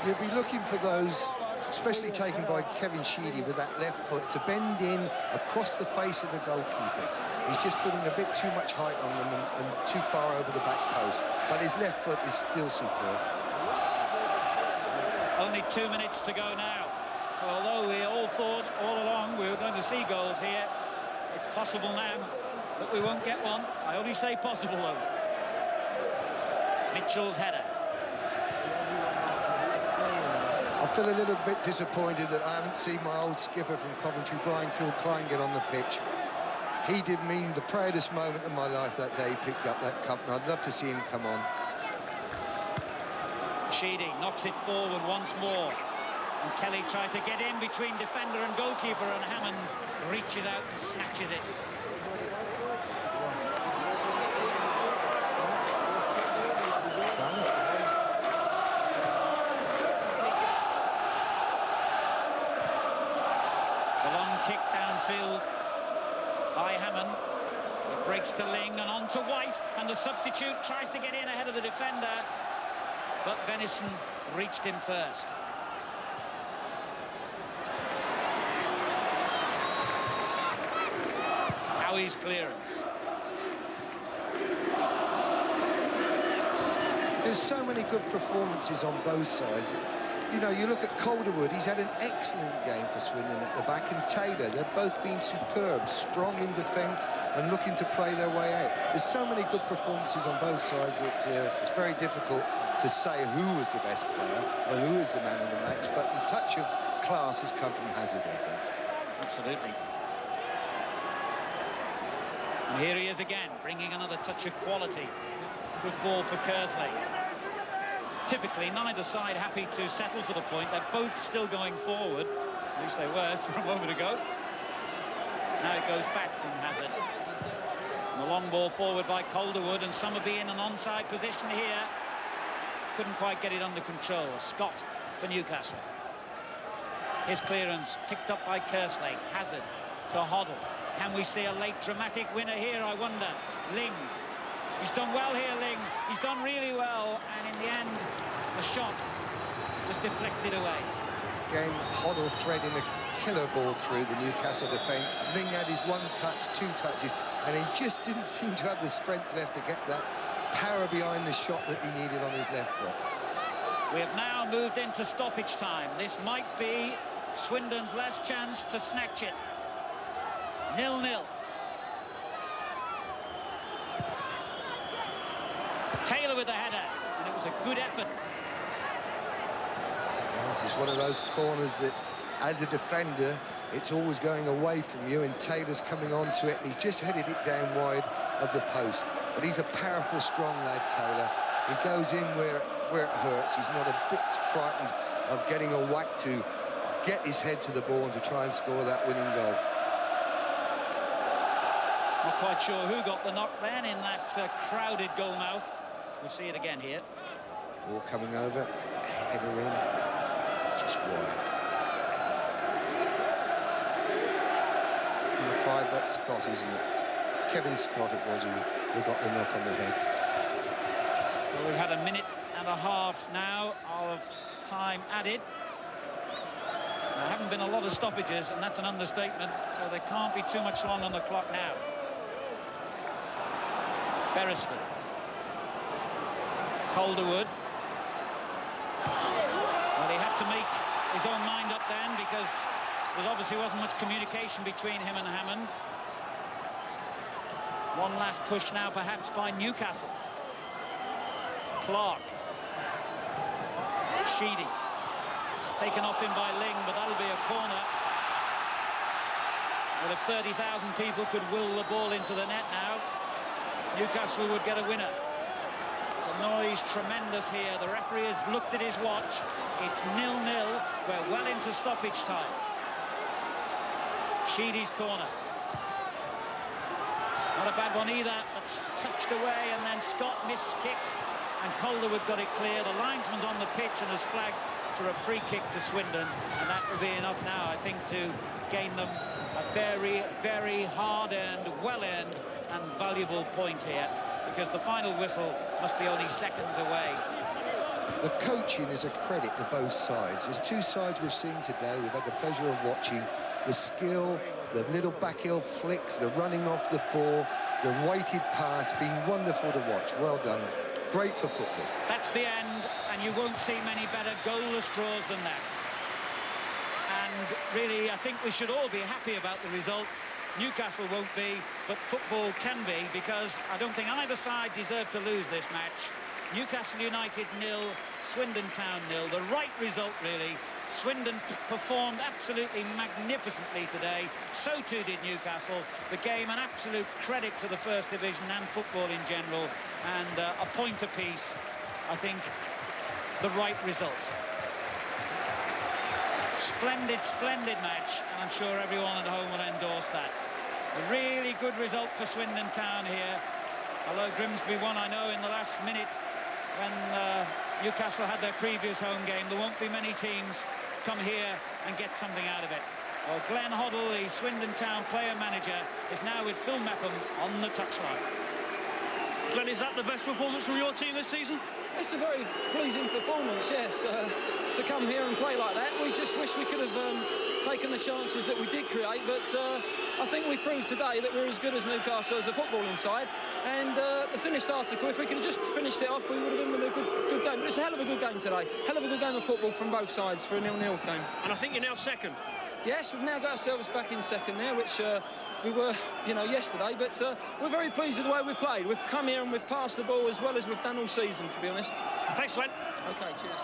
You'll be looking for those, especially taken by Kevin Sheedy with that left foot, to bend in across the face of the goalkeeper. He's just putting a bit too much height on them and too far over the back post. But his left foot is still superb. Only 2 minutes to go now. So although we all thought all along we were going to see goals here, it's possible now that we won't get one. I only say possible, though. Mitchell's header. I feel a little bit disappointed that I haven't seen my old skipper from Coventry, Brian Kilcline, get on the pitch. He did me the proudest moment of my life that day. He picked up that cup, and I'd love to see him come on. Sheedy knocks it forward once more. And Kelly tries to get in between defender and goalkeeper, and Hammond reaches out and snatches it. The long kick downfield by Hammond. It breaks to Ling and on to White, and the substitute tries to get in ahead of the defender, but Venison reached him first. Howie's clearance. There's so many good performances on both sides. You know, you look at Calderwood, he's had an excellent game for Swindon at the back, and Taylor, they've both been superb, strong in defence and looking to play their way out. There's so many good performances on both sides that it's very difficult to say who was the best player and who is the man of the match, but the touch of class has come from Hazard, I think. Absolutely. And here he is again, bringing another touch of quality. Good ball for Kersley. Typically, neither side happy to settle for the point. They're both still going forward. At least they were for a moment ago. Now it goes back from Hazard. And the long ball forward by Calderwood, and Summerby in an onside position here. Couldn't quite get it under control. Scott for Newcastle. His clearance picked up by Kersley. Hazard to Hoddle. Can we see a late dramatic winner here, I wonder? Ling. He's done well here, Ling. He's done really well, and in the end, the shot was deflected away. Again, Hoddle threading a killer ball through the Newcastle defence. Ling had his one touch, two touches, and he just didn't seem to have the strength left to get that power behind the shot that he needed on his left foot. We have now moved into stoppage time. This might be Swindon's last chance to snatch it. 0-0. Taylor with the header, and it was a good effort. This is one of those corners that, as a defender, it's always going away from you, and Taylor's coming onto it, and he's just headed it down wide of the post. But he's a powerful, strong lad, Taylor. He goes in where it hurts. He's not a bit frightened of getting a whack to get his head to the ball and to try and score that winning goal. Not quite sure who got the knock then in that crowded goal mouth. We'll see it again here. Ball coming over, header in, just wide. Number 5, that's Scott, isn't it? Kevin Scott it was who got the knock on the head. Well, we've had a minute and a half now of time added. There haven't been a lot of stoppages, and that's an understatement, so there can't be too much long on the clock now. Beresford. Calderwood. Well, he had to make his own mind up then, because there obviously wasn't much communication between him and Hammond. One last push now, perhaps, by Newcastle. Clark. Sheedy. Taken off him by Ling, but that'll be a corner. Well, if 30,000 people could will the ball into the net now, Newcastle would get a winner. The noise tremendous here. The referee has looked at his watch. It's 0-0. We're well into stoppage time. Sheedy's corner. Not a bad one either. That's touched away, and then Scott miskicked, and Calderwood got it clear. The linesman's on the pitch and has flagged for a free kick to Swindon, and that will be enough now, I think, to gain them a very, very hard-earned, well-earned and valuable point here, because the final whistle must be only seconds away. The coaching is a credit to both sides. There's two sides we've seen today. We've had the pleasure of watching the skill, the little back heel flicks, the running off the ball, the weighted pass, been wonderful to watch. Well done. Great for football. That's the end, and you won't see many better goalless draws than that. And really, I think we should all be happy about the result. Newcastle won't be, but football can be, because I don't think either side deserved to lose this match. Newcastle United 0, Swindon Town 0. The right result, really. Swindon performed absolutely magnificently today. So too did Newcastle. The game an absolute credit to the First Division and football in general. And a point apiece, I think, the right result. Splendid, splendid match, and I'm sure everyone at home will endorse that. A really good result for Swindon Town here. Although Grimsby won, I know, in the last minute when Newcastle had their previous home game. There won't be many teams come here and get something out of it. Well, Glenn Hoddle, the Swindon Town player-manager, is now with Phil Mepham on the touchline. Glenn, is that the best performance from your team this season? It's a very pleasing performance, yes, to come here and play like that. We just wish we could have taken the chances that we did create, but I think we proved today that we're as good as Newcastle as a footballing side. And the finished article, if we could have just finished it off, we would have been with a good game. But it's a hell of a good game today. Hell of a good game of football from both sides for a 0-0 game. And I think you're now second. Yes, we've now got ourselves back in second there, which we were, yesterday. But we're very pleased with the way we played. We've come here and we've passed the ball as well as we've done all season, to be honest. Thanks, Glenn. OK, cheers.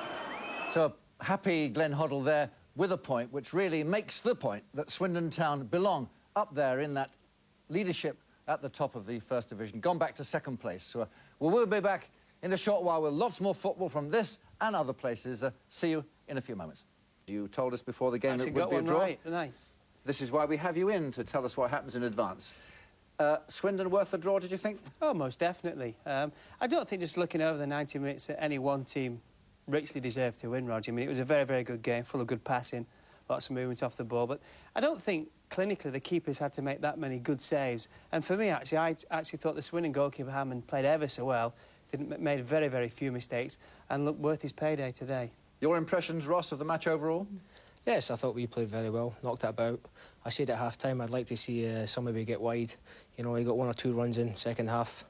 So, happy Glenn Hoddle there with a point, which really makes the point that Swindon Town belong up there in that leadership at the top of the First Division, gone back to second place. So we'll be back in a short while with lots more football from this and other places. See you in a few moments. You told us before the game it would be a draw. Right, didn't I? This is why we have you in, to tell us what happens in advance. Swindon worth a draw, did you think? Oh, most definitely. I don't think just looking over the 90 minutes that any one team richly deserved to win, Roger. I mean, it was a very, very good game, full of good passing, lots of movement off the ball. But I don't think, clinically, the keepers had to make that many good saves. And for me, actually, I actually thought the Swindon goalkeeper, Hammond, played ever so well. Made very, very few mistakes and looked worth his payday today. Your impressions, Ross, of the match overall? Yes, I thought we played very well, knocked it about. I said at half-time I'd like to see somebody get wide. You know, he got 1 or 2 runs in second half.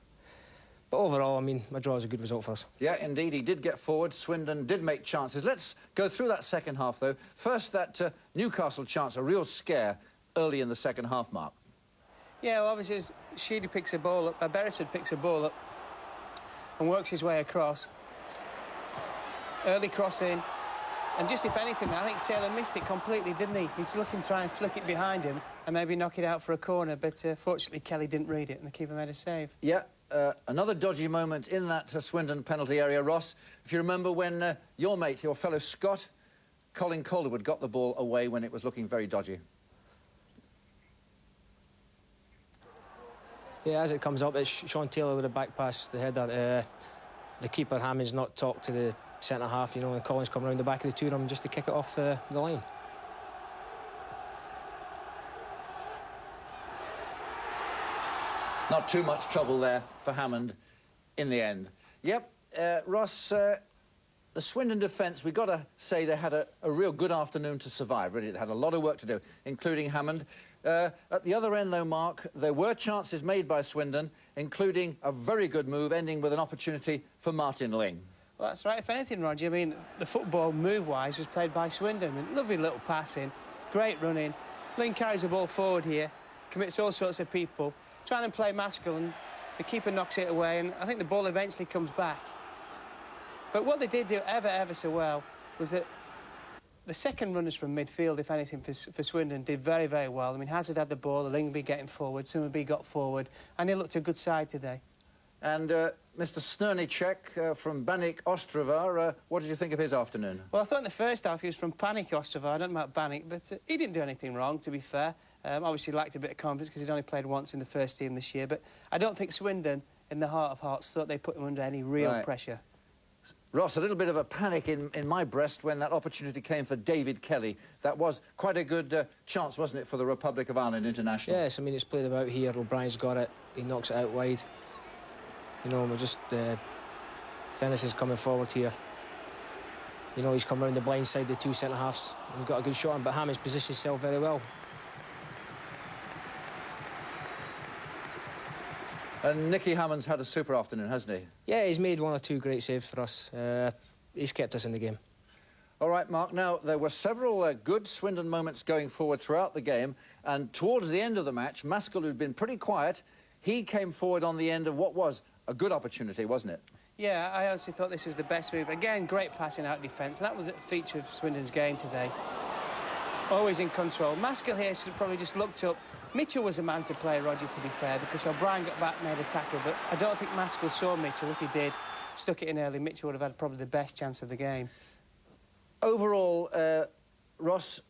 But overall, I mean, my draw is a good result for us. Yeah, indeed, he did get forward. Swindon did make chances. Let's go through that second half, though. First, that Newcastle chance, a real scare early in the second half, Mark. Yeah, well, obviously, Sheedy picks a ball up, Beresford picks a ball up and works his way across. Early crossing. And just, if anything, I think Taylor missed it completely, didn't he? He's looking to try and flick it behind him and maybe knock it out for a corner, but fortunately Kelly didn't read it and the keeper made a save. Yeah, another dodgy moment in that Swindon penalty area, Ross. If you remember when your mate, your fellow Scot, Colin Calderwood, got the ball away when it was looking very dodgy. Yeah, as it comes up, it's Sean Taylor with a back pass, the header. The keeper, Hammond's not talked to the centre-half, you know, and Collins come around the back of the two-rum just to kick it off the line. Not too much trouble there for Hammond in the end. Yep, Ross, the Swindon defence, we've got to say they had a real good afternoon to survive, really. They had a lot of work to do, including Hammond. At the other end, though, Mark, there were chances made by Swindon, including a very good move, ending with an opportunity for Martin Ling. Well, that's right. If anything, Roger, I mean, the football move-wise was played by Swindon. I mean, lovely little passing, great running. Ling carries the ball forward here, commits all sorts of people, trying to play Maskell, and the keeper knocks it away, and I think the ball eventually comes back. But what they did do ever so well was that the second runners from midfield, if anything, for Swindon, did very, very well. I mean, Hazard had the ball, Lingby getting forward, Summerby got forward, and they looked a good side today. And Mr. Snernicek from Banik Ostrava, what did you think of his afternoon? Well, I thought in the first half he was from Panik Ostrava. I don't know about Banik, but he didn't do anything wrong, to be fair. Obviously lacked a bit of confidence because he'd only played once in the first team this year, but I don't think Swindon, in the heart of hearts, thought they put him under any real pressure. Ross, a little bit of a panic in my breast when that opportunity came for David Kelly. That was quite a good chance, wasn't it, for the Republic of Ireland international? Yes, I mean, it's played about here. O'Brien's got it. He knocks it out wide. You know, we're just... Fennis is coming forward here. You know, he's come round the blind side, the two centre-halves, and got a good shot on, but Hammond's positioned himself very well. And Nicky Hammond's had a super afternoon, hasn't he? Yeah, he's made 1 or 2 great saves for us. He's kept us in the game. All right, Mark, now, there were several good Swindon moments going forward throughout the game, and towards the end of the match, Maskell, who'd been pretty quiet, he came forward on the end of what was a good opportunity, wasn't it? Yeah, I honestly thought this was the best move. Again, great passing out defence. That was a feature of Swindon's game today. Always in control. Maskell here should have probably just looked up. Mitchell was the man to play, Roger, to be fair, because O'Brien got back, made a tackle, but I don't think Maskell saw Mitchell. If he did, stuck it in early, Mitchell would have had probably the best chance of the game. Overall, Ross,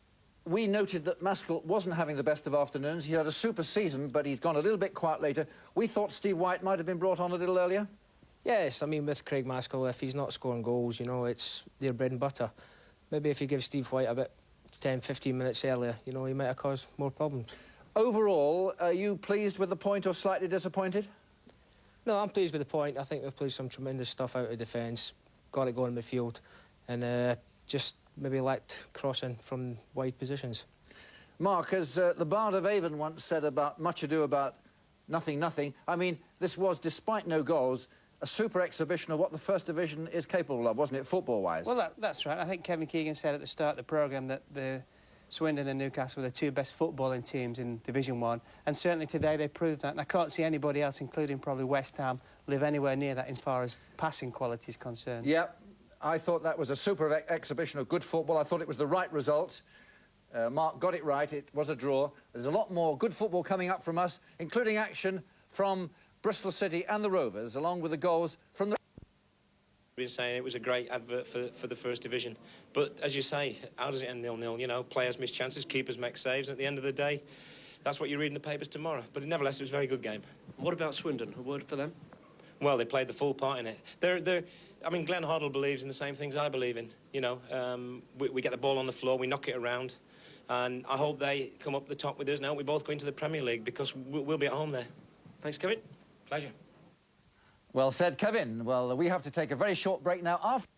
we noted that Maskell wasn't having the best of afternoons. He had a super season, but he's gone a little bit quiet later. We thought Steve White might have been brought on a little earlier. Yes, I mean, with Craig Maskell, if he's not scoring goals, you know, it's their bread and butter. Maybe if you give Steve White a bit 10, 15 minutes earlier, you know, he might have caused more problems. Overall, are you pleased with the point or slightly disappointed? No, I'm pleased with the point. I think we've played some tremendous stuff out of defence, got it going in midfield, and just maybe lacked crossing from wide positions. Mark, as the Bard of Avon once said about much ado about nothing, nothing, I mean, this was, despite no goals, a super exhibition of what the First Division is capable of, wasn't it, football-wise? Well, that's right. I think Kevin Keegan said at the start of the programme that the Swindon and Newcastle were the two best footballing teams in Division 1, and certainly today they proved that, and I can't see anybody else, including probably West Ham, live anywhere near that as far as passing quality is concerned. Yep, I thought that was a super exhibition of good football. I thought it was the right result. Mark got it right. It was a draw. There's a lot more good football coming up from us, including action from Bristol City and the Rovers, along with the goals from the... Been saying it was a great advert for the First Division, but as you say, how does it end 0-0? You know, players miss chances, keepers make saves. At the end of the day, that's what you read in the papers tomorrow. But nevertheless, it was a very good game. What about Swindon? A word for them? Well, they played the full part in it. I mean, Glenn Hoddle believes in the same things I believe in. You know, we get the ball on the floor, we knock it around, and I hope they come up the top with us now. We both go into the Premier League because we'll be at home there. Thanks, Kevin. Pleasure. Well said, Kevin. Well, we have to take a very short break now. After